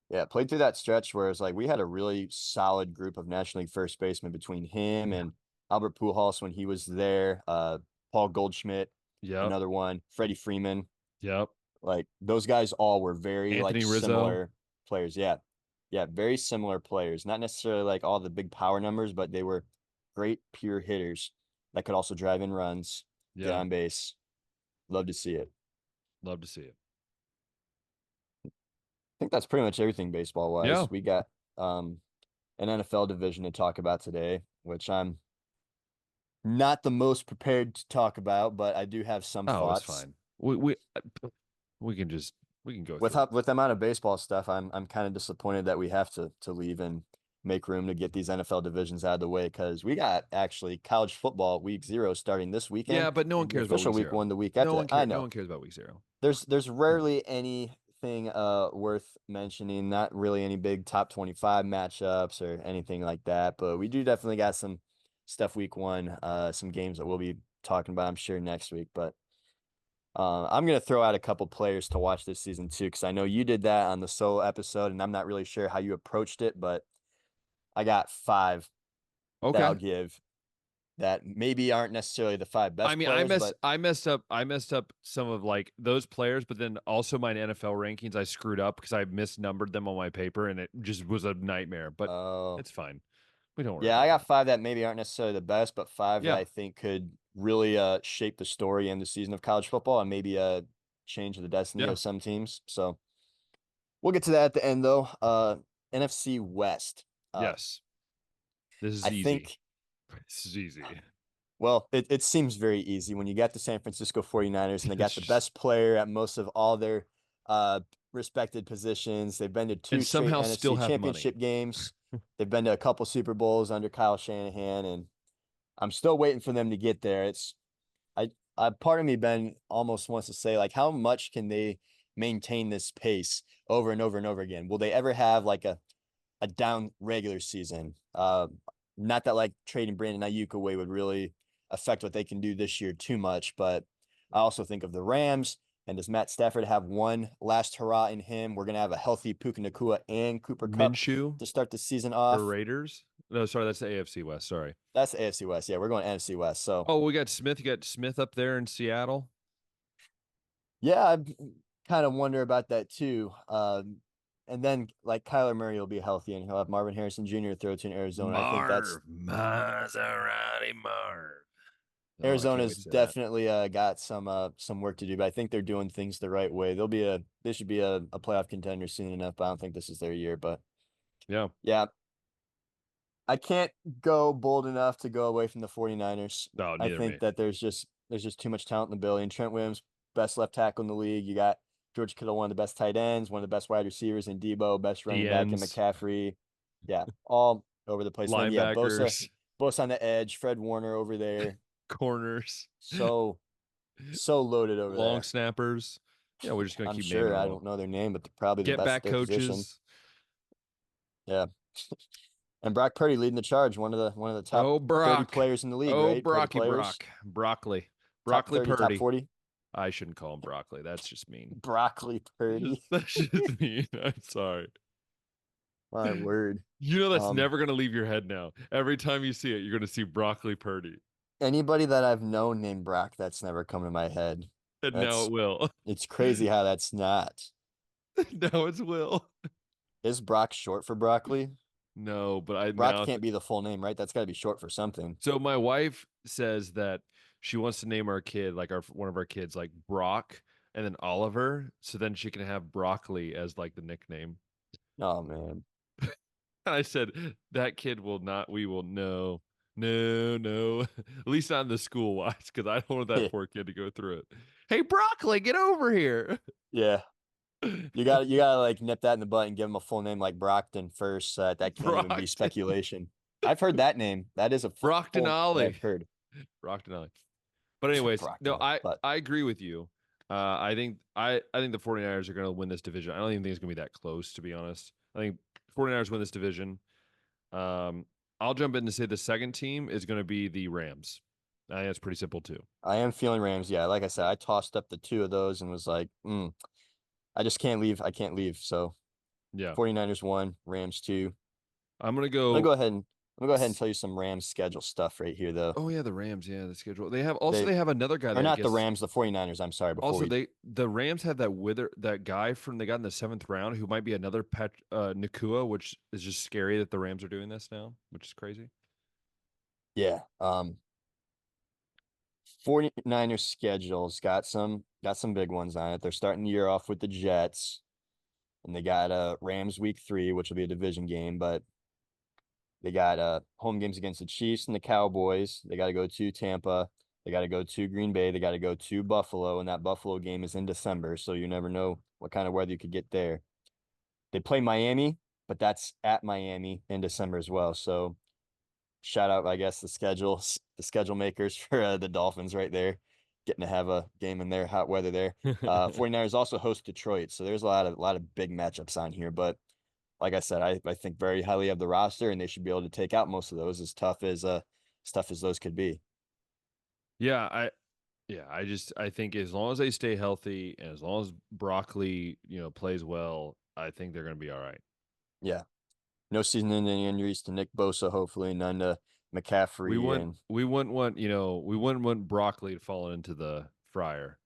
Yeah, played through that stretch where it's like we had a really solid group of National League first basemen between him and Albert Pujols when he was there, Paul Goldschmidt, Yep. another one, Freddie Freeman. Yep. Like those guys all were very like Anthony Rizzo. similar players. Yeah. Yeah, very similar players. Not necessarily like all the big power numbers, but they were great pure hitters that could also drive in runs, get Yeah. on base. Love to see it. Love to see it. I think that's pretty much everything baseball Yeah. wise. We got an NFL division to talk about today, which I'm not the most prepared to talk about, but I do have some Oh, it's thoughts. fine. We can just we can go With through it. with the amount of baseball stuff, I'm kind of disappointed that we have to leave and make room to get these NFL divisions out of the way because we got actually college football week 0 starting this weekend Yeah, but no one and the cares about official week week 0. 1 the week after that. I No know one cares about week 0. there's rarely anything worth mentioning, not really any big top 25 matchups or anything like that, but we do definitely got some stuff week 1, some games that we'll be talking about, I'm sure, next week. But I'm gonna throw out a couple players to watch this season too, because I know you did that on the solo episode, and I'm not really sure how you approached it, but I got 5 that I'll Okay. give. that maybe aren't necessarily the five I best mean, players, but I messed up some of like those players, but then also my NFL rankings I screwed up because I misnumbered them on my paper and it just was a nightmare. But oh, it's fine. We don't worry yeah, I about got that. five that maybe aren't necessarily the best, but five that Yeah. I think could really shape the story and the season of college football and maybe change the destiny Yeah. of some teams. So we'll get to that at the end though. NFC West. Uh, Yes. This I is easy. think This is easy. Well, it seems very easy when you got the San Francisco 49ers and they got It's the just, best player at most of all their uh, respected positions. They've been to and two straight somehow still NFC have money. championship games. They've been to a couple Super Bowls under Kyle Shanahan, and I'm still waiting for them to get there. I part of me, Ben, almost wants to say, like, how much can they maintain this pace over and over and over again? Will they ever have like a down regular season? Not that like trading Brandon Ayuk away would really affect what they can do this year too much, but I also think of the Rams. And does Matt Stafford have one last hurrah in him? We're gonna have a healthy Puka Nacua and Cooper Cup Minshew to start the season for off. Raiders. No, sorry, that's the AFC West. Sorry. That's the AFC West. Yeah, we're going NFC West. So Oh, we got Smith. You got Smith up there in Seattle. yeah, I kind of wonder about that too. And then like Kyler Murray will be healthy and he'll have Marvin Harrison Jr. throw to in Arizona. I think that's Maserati Marv. Oh, I can't wait Arizona's to see that. definitely got some work to do, but I think they're doing things the right way. They should be a playoff contender soon enough, but I don't think this is their year. But Yeah. yeah, I can't go bold enough to go away from the 49ers. No, I neither think me. that there's just too much talent in the building. Trent Williams, best left tackle in the league. You got George Kittle, one of the best tight ends, one of the best wide receivers in Debo, best running The back in ends, McCaffrey. Yeah, all over the place. And then yeah, linebackers, Bosa on the edge, Fred Warner over there. corners, So so loaded over long there. snappers. Yeah, we're just gonna I'm keep naming sure them I all. don't know their name, but they're probably the Get best at back their position. coaches. Yeah. And Brock Purdy leading the charge, one of the top Oh, 30 Brock. players in the league, Oh, right? Played Brocky players, Brock. Broccoli. top Broccoli 30, top Purdy. 40. I shouldn't call him broccoli. That's just mean. Broccoli Purdy. That's just mean. I'm sorry. My word. You know that's Um, never gonna leave your head now. Every time you see it, you're gonna see broccoli Purdy. Anybody that I've known named Brock, that's never come to my head. And now it That's will. it's crazy how that's not. Now it's will. Is Brock short for broccoli? No, but I Brock now can't be the full name, right? That's got to be short for something. so my wife says that she wants to name our kid like our one of our kids like Brock and then Oliver, so then she can have broccoli as like the nickname. Oh man. And I said that kid will not. We will no, no, no. At least not in the school wise, because I don't want that poor kid to go through it. Hey, broccoli, get over here. Yeah. You gotta like nip that in the butt and give him a full name like Brockton first. So that can't even be Brockton, speculation. I've heard that name. That is a Brockton full that Ollie, I've heard. Brockton Ollie. But anyways, Brockton no, Ollie. I But I agree with you. I think the 49ers are going to win this division. I don't even think it's going to be that close, to be honest. I think 49ers win this division. I'll jump in to say the second team is going to be the Rams. I think that's pretty simple too. I am feeling Rams. Yeah, like I said, I tossed up the two of those and was like, I just can't leave. I can't leave. So Yeah, 49ers one, Rams two. I'm going to I'm gonna go. go ahead and I'm gonna go ahead and tell you some Rams schedule stuff right here though. Oh yeah, the Rams. Yeah, the schedule. They They have another guy or that I not the guess. Rams, the 49ers. I'm sorry, before Also, we the Rams have that guy from they got in the seventh round who might be another Nakua, which is just scary that the Rams are doing this now, which is crazy. yeah. 49ers schedules got some big ones on it. They're starting the year off with the Jets, and they got Rams week 3, which will be a division game, but they got home games against the Chiefs and the Cowboys. They got to go to Tampa. They got to go to Green Bay. They got to go to Buffalo, and that Buffalo game is in December, so you never know what kind of weather you could get there. They play Miami, but that's at Miami in December as well. So shout out, I guess, the schedule makers for the Dolphins right there, getting to have a game in their hot weather there. 49ers also host Detroit, so there's a lot of big matchups on here. But like I said, I think very highly of the roster, and they should be able to take out most of those as tough as those could be. Yeah, I think as long as they stay healthy and as long as Broccoli, plays well, I think they're going to be all right. Yeah, no season-ending injuries to Nick Bosa, hopefully none to McCaffrey and we wouldn't want broccoli to fall into the fryer.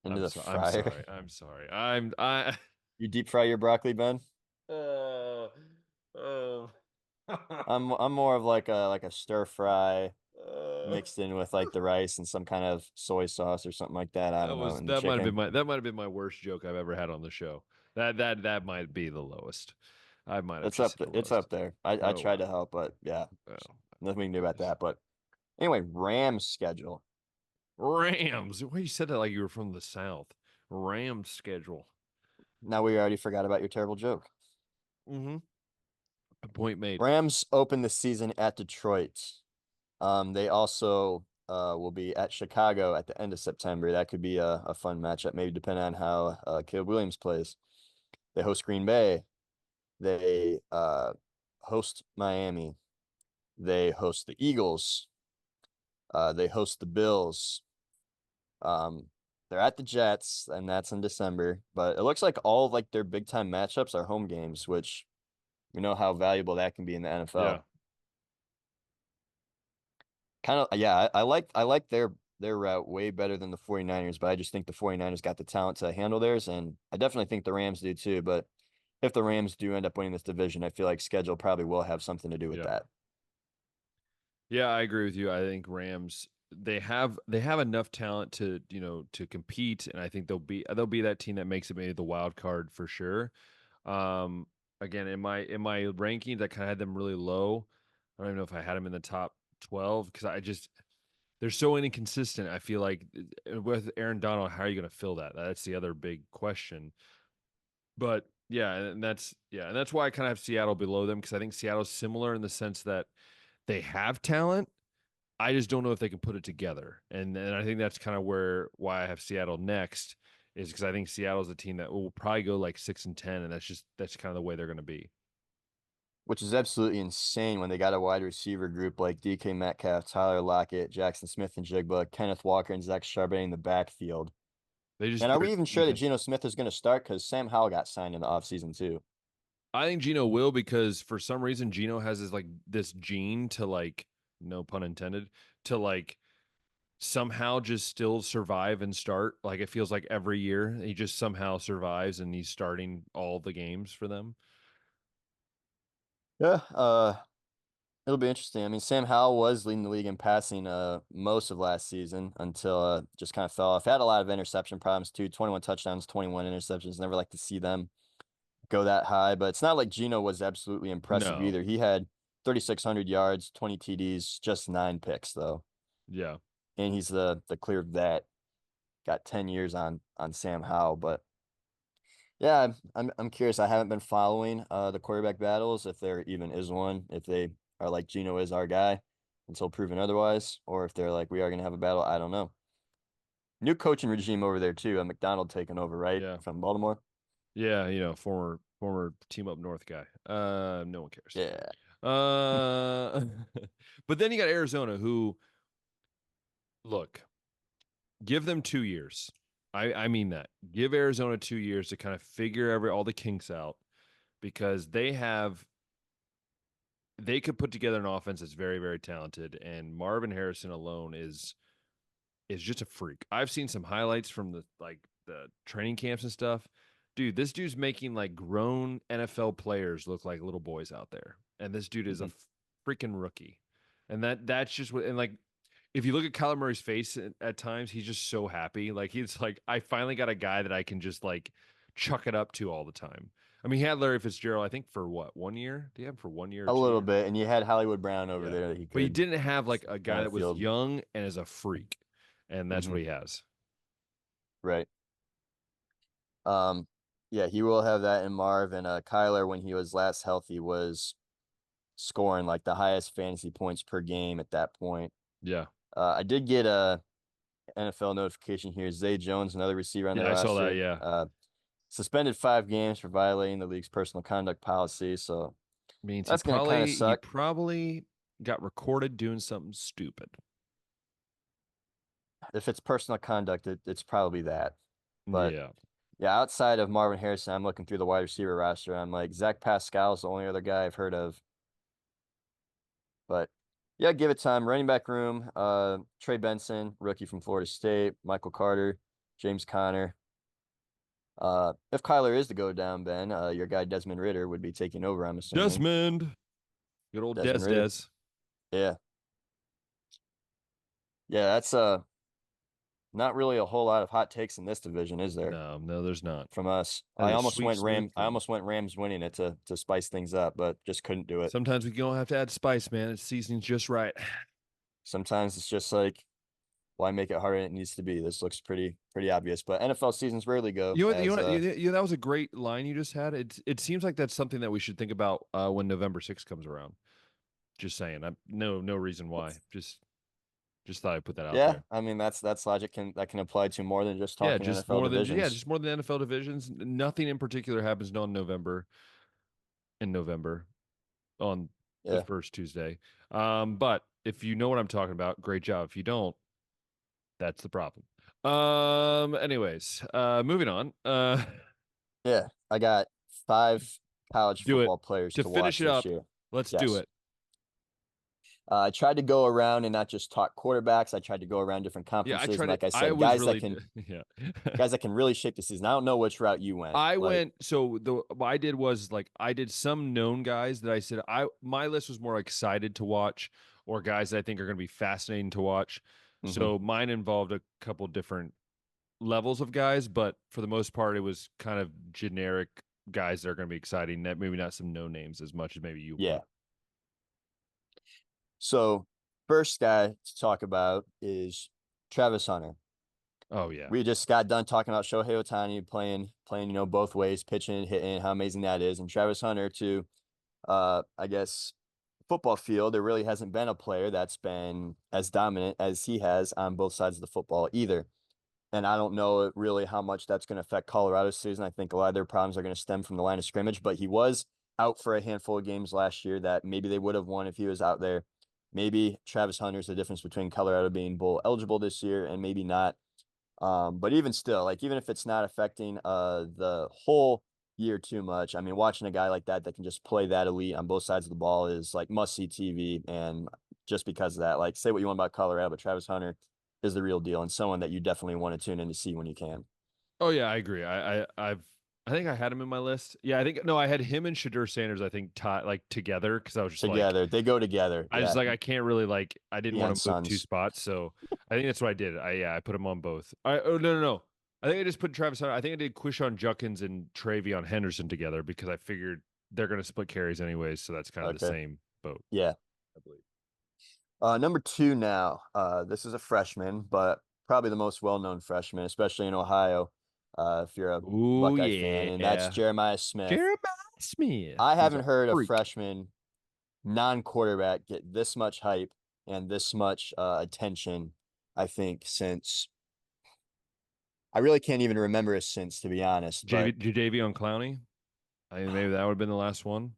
into the I'm fryer. sorry. I'm sorry. I You deep fry your broccoli, Ben? uh, uh, I'm more of like a stir fry uh, mixed in with like the rice and some kind of soy sauce or something like that. I don't know, and the that might have been chicken. my worst joke I've ever had on the show. That might be the lowest. I might have It's just up hit the it's lowest. up there. I Oh tried to wow. help, but yeah, Oh nothing we can do about goodness. that. But anyway, Rams schedule. Rams. Why you said that like you were from the South? Rams schedule. Now we already forgot about your terrible joke. Mm-hmm. Point made. Rams open the season at Detroit. They also will be at Chicago at the end of September. That could be a fun matchup, maybe depending on how Caleb Williams plays. They host Green Bay. They host Miami. They host the Eagles. They host the Bills. Um, they're at the Jets, and that's in December. But it looks like all of like their big time matchups are home games, which we know how valuable that can be in the Yeah. NFL. Kind of, yeah, I like their route way better than the 49ers, but I just think the 49ers got the talent to handle theirs, and I definitely think the Rams do too. But if the Rams do end up winning this division, I feel like schedule probably will have something to do with Yeah. that. Yeah, I agree with you. I think Rams they have enough talent to, to compete, and I think they'll be that team that makes it maybe the wild card for sure. Um Again, in my rankings I kind of had them really low. I don't even know if I had them in the top 12 because I just they're so inconsistent. I feel like with Aaron Donald, how are you going to fill that? That's the other big question. But and that's why I kind of have Seattle below them because I think Seattle's similar in the sense that they have talent. I just don't know if they can put it together. And I think that's kind of why I have Seattle next is because I think Seattle's a team that will probably go like 6-10, and that's kind of the way they're going to be. Which is absolutely insane when they got a wide receiver group like DK Metcalf, Tyler Lockett, Jackson Smith and Jigba, Kenneth Walker, and Zach Charbonnet in the backfield. They just And are their we even sure that defense. Geno Smith is going to start? Because Sam Howell got signed in the offseason too. I think Gino will because for some reason Gino has this gene to like no pun intended to like somehow just still survive and start. Like it feels like every year he just somehow survives and he's starting all the games for them. Yeah, it'll be interesting. I mean, Sam Howell was leading the league in passing most of last season until just kind of fell off. Had a lot of interception problems too. 21 touchdowns, 21 interceptions. Never like to see them go that high, but it's not like Geno was absolutely impressive No. either. He had 3,600 yards, 20 TDs, just 9 picks though. Yeah. And he's the clear vet. Got 10 years on Sam Howell, but yeah, I'm curious. I haven't been following the quarterback battles if there even is one, if they are like Geno is our guy until proven otherwise, or if they're like we are gonna have a battle. I don't know. New coaching regime over there too. McDonald taking over, right? Yeah. From Baltimore. Yeah, former team up north guy. No one cares. Yeah. Uh but then you got Arizona who look, give them 2 years. I mean that. Give Arizona 2 years to kind of figure all the kinks out because they could put together an offense that's very, very talented, and Marvin Harrison alone is just a freak. I've seen some highlights from the training camps and stuff. Dude, this dude's making like grown NFL players look like little boys out there. And this dude is a Mhm. freaking rookie. And that's just what and like if you look at Kyler Murray's face at times, he's just so happy. Like he's like, I finally got a guy that I can just like chuck it up to all the time. I mean, he had Larry Fitzgerald, I think, for what, 1 year? Do you have him for 1 year or A two little years? bit, and you had Hollywood Brown over Yeah. there that he But he could didn't have like a guy down the that was field. young and is a freak. And that's what Hmm. he has. Right. Um, yeah, he will have that in Marv and Kyler when he was last healthy was scoring like the highest fantasy points per game at that point. Yeah. I did get a NFL notification here. Zay Jones, another receiver on Yeah, their I saw that. roster, Yeah. suspended 5 games for violating the league's personal conduct policy. So Means that's gonna kind of he suck. probably got recorded doing something stupid. If it's personal conduct, it's probably that. But Yeah. yeah, outside of Marvin Harrison, I'm looking through the wide receiver roster. I'm like Zach Pascal is the only other guy I've heard of. But yeah, give it time. Running back room, Trey Benson, rookie from Florida State, Michael Carter, James Conner. If Kyler is to go down, Ben, your guy Desmond Ritter would be taking over, I'm assuming. Desmond. Good old Desmond Des Ritter. Des. Yeah. Yeah, that's not really a whole lot of hot takes in this division, is there? No, there's not. From us. That I is a almost sweet, went smooth I thing. almost went Rams winning it to spice things up, but just couldn't do it. Sometimes we don't have to add spice, man. It's seasoning's just right. Sometimes it's just like, why make it harder than it needs to be? This looks pretty obvious, but NFL seasons rarely go as That was a great line you just had. It seems like that's something that we should think about when November 6th comes around. Just saying. No reason why. Just thought I'd put that out yeah, there. I mean that's logic that can apply to more than just Yeah, talking NFL divisions. just more than NFL divisions. Nothing in particular happens in November on the Yeah. first Tuesday. But if you know what I'm talking about, great job. If you don't, that's the problem. Anyways, moving on. Yeah, I got 5 college Do it football players to to finish watch it this up. year. Let's do Yes. it. I tried to go around and not just talk quarterbacks. I tried to go around different Yeah, I conferences, tried and it. like I I said, was really yeah. guys that can really shape the season. I don't know which route you went. I Like, went so the what I did was like I did some known guys that I said I my list was more excited to watch or guys that I think are going to be fascinating to watch. mhm. So mine involved a couple different levels of guys, but for the most part it was kind of generic guys that are going to be exciting. That maybe not some no names as much as maybe you Yeah. would. So first guy to talk about is Travis Hunter. Oh yeah. We just got done talking about Shohei Ohtani playing, both ways, pitching, hitting, how amazing that is. And Travis Hunter to I guess football field, there really hasn't been a player that's been as dominant as he has on both sides of the football either. And I don't know really how much that's going to affect Colorado's season. I think a lot of their problems are going to stem from the line of scrimmage, but he was out for a handful of games last year that maybe they would have won if he was out there. Maybe Travis Hunter's the difference between Colorado being bowl eligible this year and maybe not. But even still, like even if it's not affecting the whole year too much, I mean, watching a guy like that can just play that elite on both sides of the ball is like must see TV. And just because of that, like say what you want about Colorado, but Travis Hunter is the real deal and someone that you definitely want to tune in to see when you can. Oh yeah, I agree. I think I had him in my list. Yeah, I think no, I had him and Shadur Sanders. I think like together because I was just like Together, they go together. I was Yeah, like I can't really like I didn't want Deion to move two Sons. spots, so I think that's what I did. I put him on both. Oh no. I think I just put Travis Hunter. I think I did Quishon Judkins and Travion Henderson together because I figured they're going to split carries anyways, so that's kind of the Okay. same boat. Yeah. I believe. Number 2 now. This is a freshman, but probably the most well-known freshman, especially in Ohio. If you're a Ooh Buckeye fan, and that's yeah, Jeremiah Smith. Jeremiah Smith. I He's a haven't heard a freak. freshman non-quarterback get this much hype and this much attention, I think, since I really can't even remember it since, to be honest. But Jadavion Clowney. I mean, maybe that would have been the last one.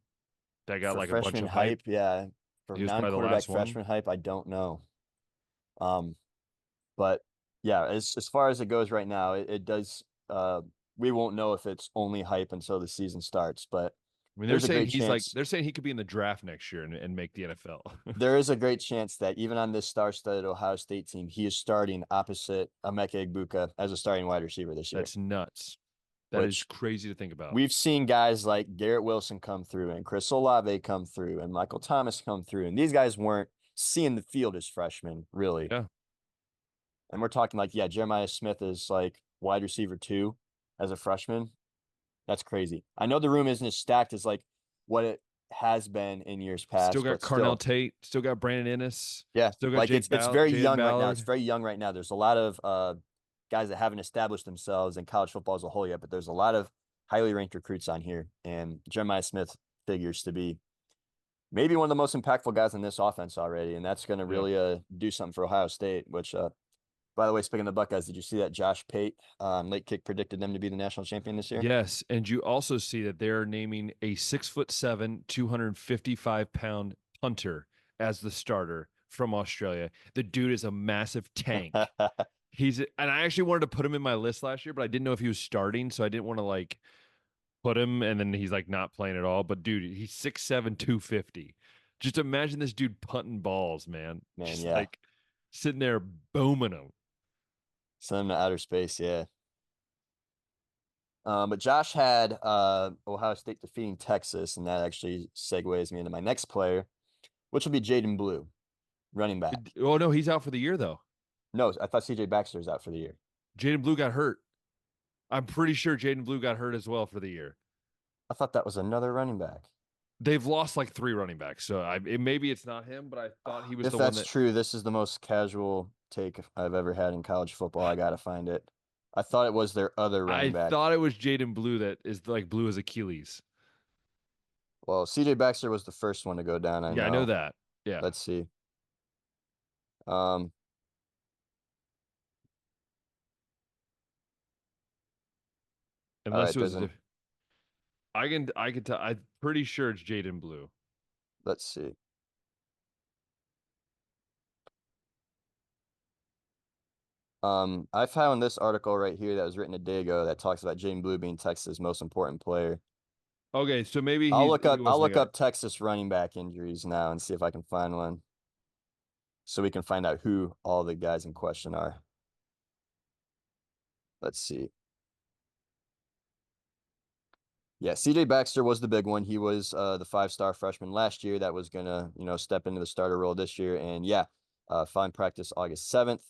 That got for like a bunch freshman of hype. hype, yeah, for He was probably the non-quarterback last one. freshman hype, I don't know. Um, but yeah, as far as it goes right now, it does. We won't know if it's only hype until the season starts, but I mean, there's a great chance. they're saying he could be in the draft next year and make the NFL. There is a great chance that even on this star-studded Ohio State team, he is starting opposite Emeka Egbuka as a starting wide receiver this year. That's nuts. That is Which crazy to think about. we've seen guys like Garrett Wilson come through and Chris Olave come through and Michael Thomas come through, and these guys weren't seeing the field as freshmen, really. Yeah. And we're talking like, yeah, Jeremiah Smith is like wide receiver 2 as a freshman. That's crazy. I know the room isn't as stacked as like what it has been in years past, Still got but Carnell still, Tate. Still got Brandon Ennis. yeah, Still got like it's very Jaden young right now. Ballard. It's very young right now. There's a lot of guys that haven't established themselves in college football as a whole yet, but there's a lot of highly ranked recruits on here, and Jeremiah Smith figures to be maybe one of the most impactful guys in this offense already, and that's going to really do something for Ohio State. Which, by the way, speaking of the Buckeyes, did you see that Josh Pate late kick predicted them to be the national champion this year? Yes, and you also see that they're naming a 6'7", 255-pound punter as the starter from Australia. The dude is a massive tank. And I actually wanted to put him in my list last year, but I didn't know if he was starting, so I didn't want to like put him and then he's like not playing at all. But dude, he's 6'7", 250. Just imagine this dude punting balls, man. Man, Just yeah. like sitting there booming them. Send him to outer space, yeah. But Josh had Ohio State defeating Texas, and that actually segues me into my next player, which will be Jaden Blue, running back. Oh no, he's out for the year though. No, I thought CJ Baxter was out for the year. Jaden Blue got hurt. I'm pretty sure Jaden Blue got hurt as well for the year. I thought that was another running back. They've lost like 3 running backs, so maybe it's not him, but I thought he was If the one that's that true, this is the most casual take I've ever had in college football. I gotta find it. I thought it was their other running I back. thought it was Jaden Blue that is like blue as Achilles. Well, CJ Baxter was the first one to go down, I Yeah, I know know. that. Yeah, Let's see. Um, all unless right, it was. doesn't I can tell. I'm pretty sure it's Jaden Blue. let's see. I found this article right here that was written a day ago that talks about Jaden Blue being Texas' most important player. Okay, so maybe I'll he look he up I'll wasn't a look guy. up Texas running back injuries now and see if I can find one so we can find out who all the guys in question are. Let's see. Yeah, CJ Baxter was the big one. He was the 5-star freshman last year that was gonna, step into the starter role this year. And yeah, fine practice August 7th.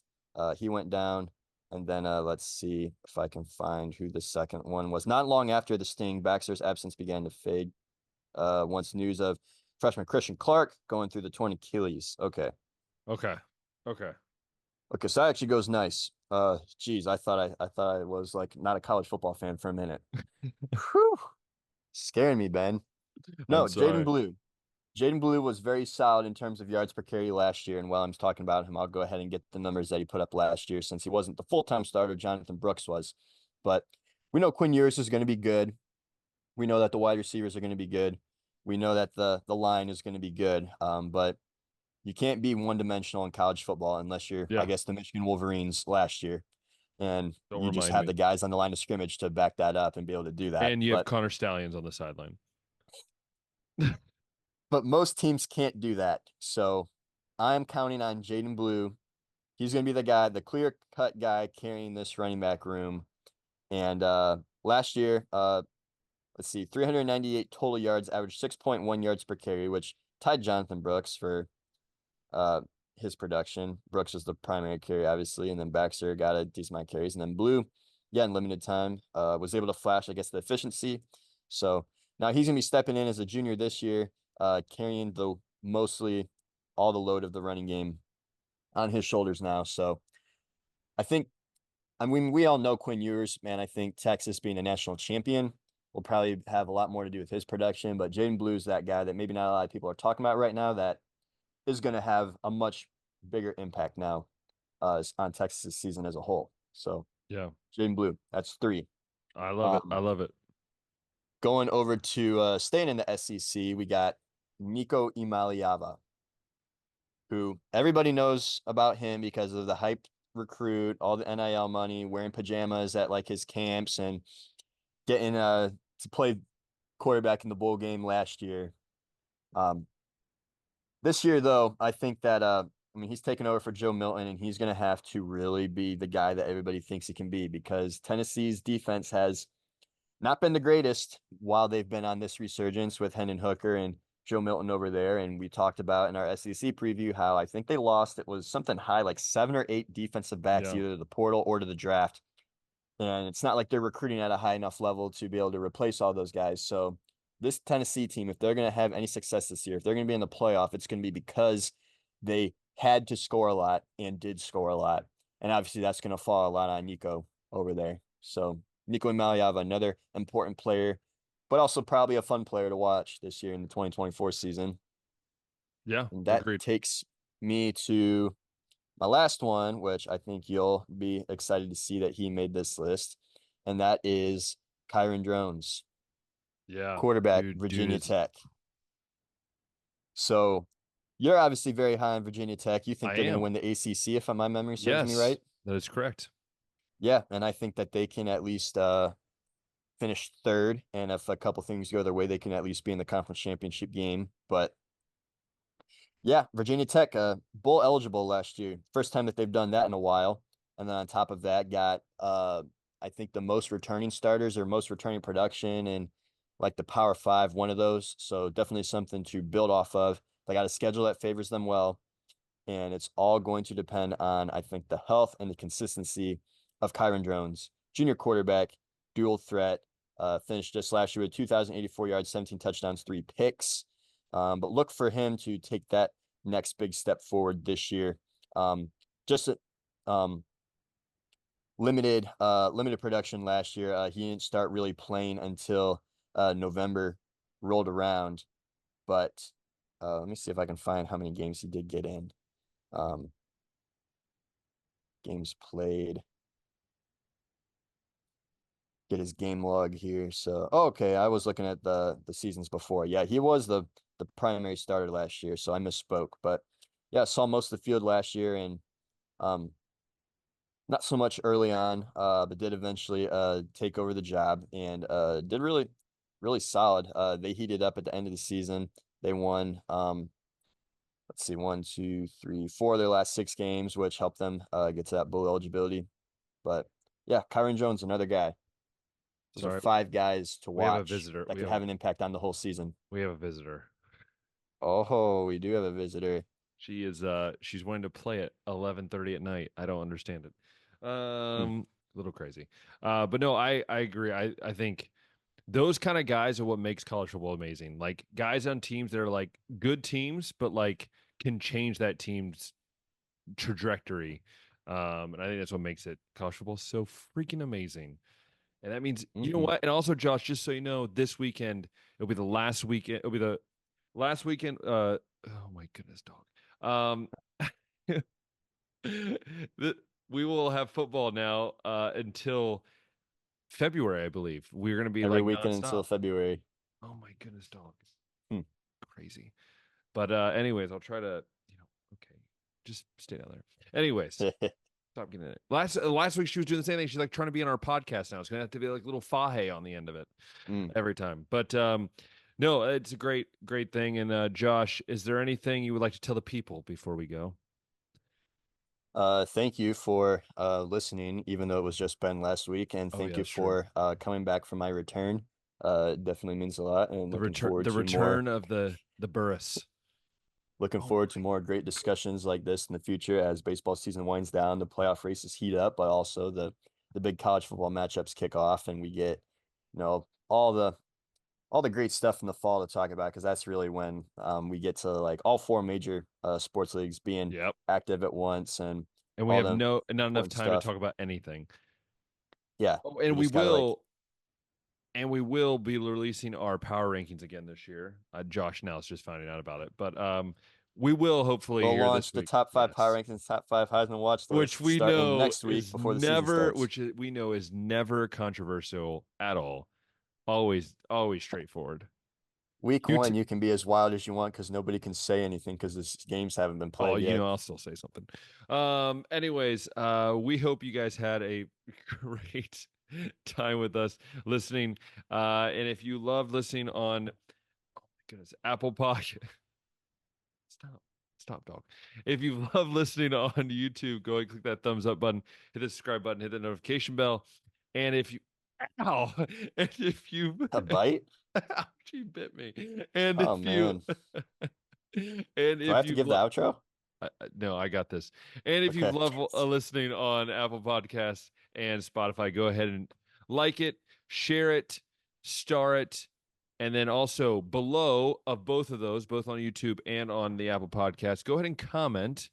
He went down. And then let's see if I can find who the second one was. Not long after the sting, Baxter's absence began to fade. Once news of freshman Christian Clark going through the 20 Achilles. Okay. Okay, okay. Okay, so that actually goes nice. Geez, I thought I was like not a college football fan for a minute. Whew. Scaring me, Ben. I'm No, Jaden sorry. Blue. Jaden Blue was very solid in terms of yards per carry last year. And while I'm talking about him, I'll go ahead and get the numbers that he put up last year since he wasn't the full-time starter. Jonathan Brooks was. But we know Quinn Ewers is going to be good. We know that the wide receivers are going to be good. We know that the line is going to be good. But you can't be one-dimensional in college football unless you're, I Yeah, guess, the Michigan Wolverines last year. And don't you just remind have me. the guys on the line of scrimmage to back that up and be able to do that. And you have But Connor Stallions on the sideline. most teams can't do that. So I'm counting on Jaden Blue. He's going to be the guy, the clear cut guy carrying this running back room. And last year, let's see, 398 total yards, averaged 6.1 yards per carry, which tied Jonathan Brooks for uh, his production. Brooks was the primary carry, obviously, and then Baxter got a decent amount of carries. And then Blue, yeah, in limited time, was able to flash, I guess, the efficiency. So now he's going to be stepping in as a junior this year, carrying the mostly all the load of the running game on his shoulders now. So I think, I mean, we all know Quinn Ewers, man. I think Texas being a national champion will probably have a lot more to do with his production. But Jaden Blue's that guy that maybe not a lot of people are talking about right now that is going to have a much bigger impact now on Texas season as a whole. So Yeah, Jaden Blue, that's 3. I love it. I Um, love it. going over to staying in the SEC, we got Nico Imaliava, who everybody knows about him because of the hype recruit, all the NIL money, wearing pajamas at like his camps and getting to play quarterback in the bowl game last year. Um, this year though, I think that I mean he's taken over for Joe Milton and he's gonna have to really be the guy that everybody thinks he can be because Tennessee's defense has not been the greatest while they've been on this resurgence with Hendon Hooker and Joe Milton over there. And we talked about in our SEC preview how I think they lost. It was something high, like 7 or 8 defensive backs, Yeah, either to the portal or to the draft. And it's not like they're recruiting at a high enough level to be able to replace all those guys. So this Tennessee team, if they're going to have any success this year, if they're going to be in the playoff, it's going to be because they had to score a lot and did score a lot. And obviously that's going to fall a lot on Nico over there. So Nico Maliava, another important player, but also probably a fun player to watch this year in the 2024 season. yeah, And that agreed. takes me to my last one, which I think you'll be excited to see that he made this list, and that is Kyron Drones, Yeah, quarterback, dude Virginia is. Tech. So you're obviously very high on Virginia Tech. You think I they're going to am. win the ACC, if my memory serves me Yes, right? that is correct. Yeah, and I think that they can at least finish third, and if a couple things go their way, they can at least be in the conference championship game. But Yeah, Virginia Tech, bowl eligible last year. First time that they've done that in a while. And then on top of that, got I think the most returning starters or most returning production and like the Power Five, one of those. So definitely something to build off of. They got a schedule that favors them well, and it's all going to depend on, I think, the health and the consistency of Kyron Drones, junior quarterback, dual threat. Finished just last year with 2,084 yards, 17 touchdowns, 3 picks. But look for him to take that next big step forward this year. Just um, limited production last year. He didn't start really playing until November rolled around. But let me see if I can find how many games he did get in. Um, Games played. Get his game log here. So, okay, I was looking at the seasons before. Yeah, he was the primary starter last year, so I misspoke. But yeah, saw most of the field last year, and um, not so much early on, but did eventually take over the job and did really solid. They heated up at the end of the season. They won let's see, 1, 2, 3, 4 of their last 6 games, which helped them get to that bowl eligibility. But yeah, Kyron Jones, another guy. Those are Sorry, 5 guys to we have a watch visitor. that could have an impact on the whole season. We have a visitor. Oh, we do have a visitor. She's wanting to play at 11:30 at night. I don't understand it. Hmm. A little crazy. But no, I agree. I think those kind of guys are what makes college football amazing. Like guys on teams that are like good teams, but like can change that team's trajectory. And I think that's what makes it college football so freaking amazing. And that means, you know Mm-hmm. what? And also, Josh, just so you know, this weekend it'll be the last weekend. It'll be the last weekend. Oh my goodness, dog. Um, the, we will have football now until February, I believe. We're gonna be Every like weekend until nonstop. February. Oh my goodness, dog. Hmm. Crazy. But anyways, I'll try to, okay, just stay down there. Anyways, stop getting it. Last week she was doing the same thing. She's like trying to be on our podcast now. It's gonna have to be like little fahe on the end of it Mm. every time. But no, it's a great thing. And Josh, is there anything you would like to tell the people before we go? Thank you for listening, even though it was just Ben last week, and Oh yeah, thank you that's true. for coming back from my return. It definitely means a lot, and The return of the Burris. looking Oh forward to my more great discussions like this in the future as baseball season winds down, the playoff races heat up, but also the big college football matchups kick off, and we get, all the great stuff in the fall to talk about because that's really when we get to like all 4 major sports leagues being Yep. active at once and And we all have the not enough important time to stuff. talk about anything. Yeah, Oh, we just gotta like and we will be releasing our power rankings again this year. Josh now is just finding out about it, but we will hopefully we'll here launch this the week. top 5 power Yes, rankings, top 5 Heisman watch which lists we starting know next week is before the season never, starts. we know is never controversial at all. Always straightforward. Week You t- one, you can be as wild as you want because nobody can say anything because the games haven't been oh, played yet. I'll still say something. Anyways, we hope you guys had a great time with us listening. And if you love listening on, oh my goodness, Apple Podcast. Stop, dog. If you love listening on YouTube, go and click that thumbs up button, hit the subscribe button, hit the notification bell. And if you, ow, and if you, A bite? she bit me. And Oh if you, man. and Do I if have to you give the love, outro? no, I got this. And if you Okay. love listening on Apple Podcasts and Spotify, go ahead and like it, share it, star it, and then also below of both of those, both on YouTube and on the Apple Podcast, go ahead and comment.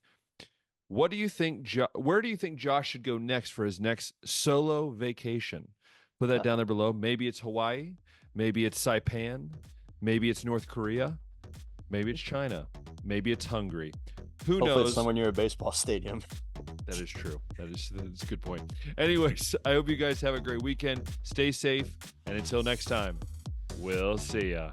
What do you think? Where do you think Josh should go next for his next solo vacation? Put that down there below. Maybe it's Hawaii. Maybe it's Saipan. Maybe it's North Korea. Maybe it's China. Maybe it's Hungary. Who Hopefully it's knows? somewhere near a baseball stadium. That is true. That's a good point. Anyways, I hope you guys have a great weekend. Stay safe. And until next time, we'll see ya.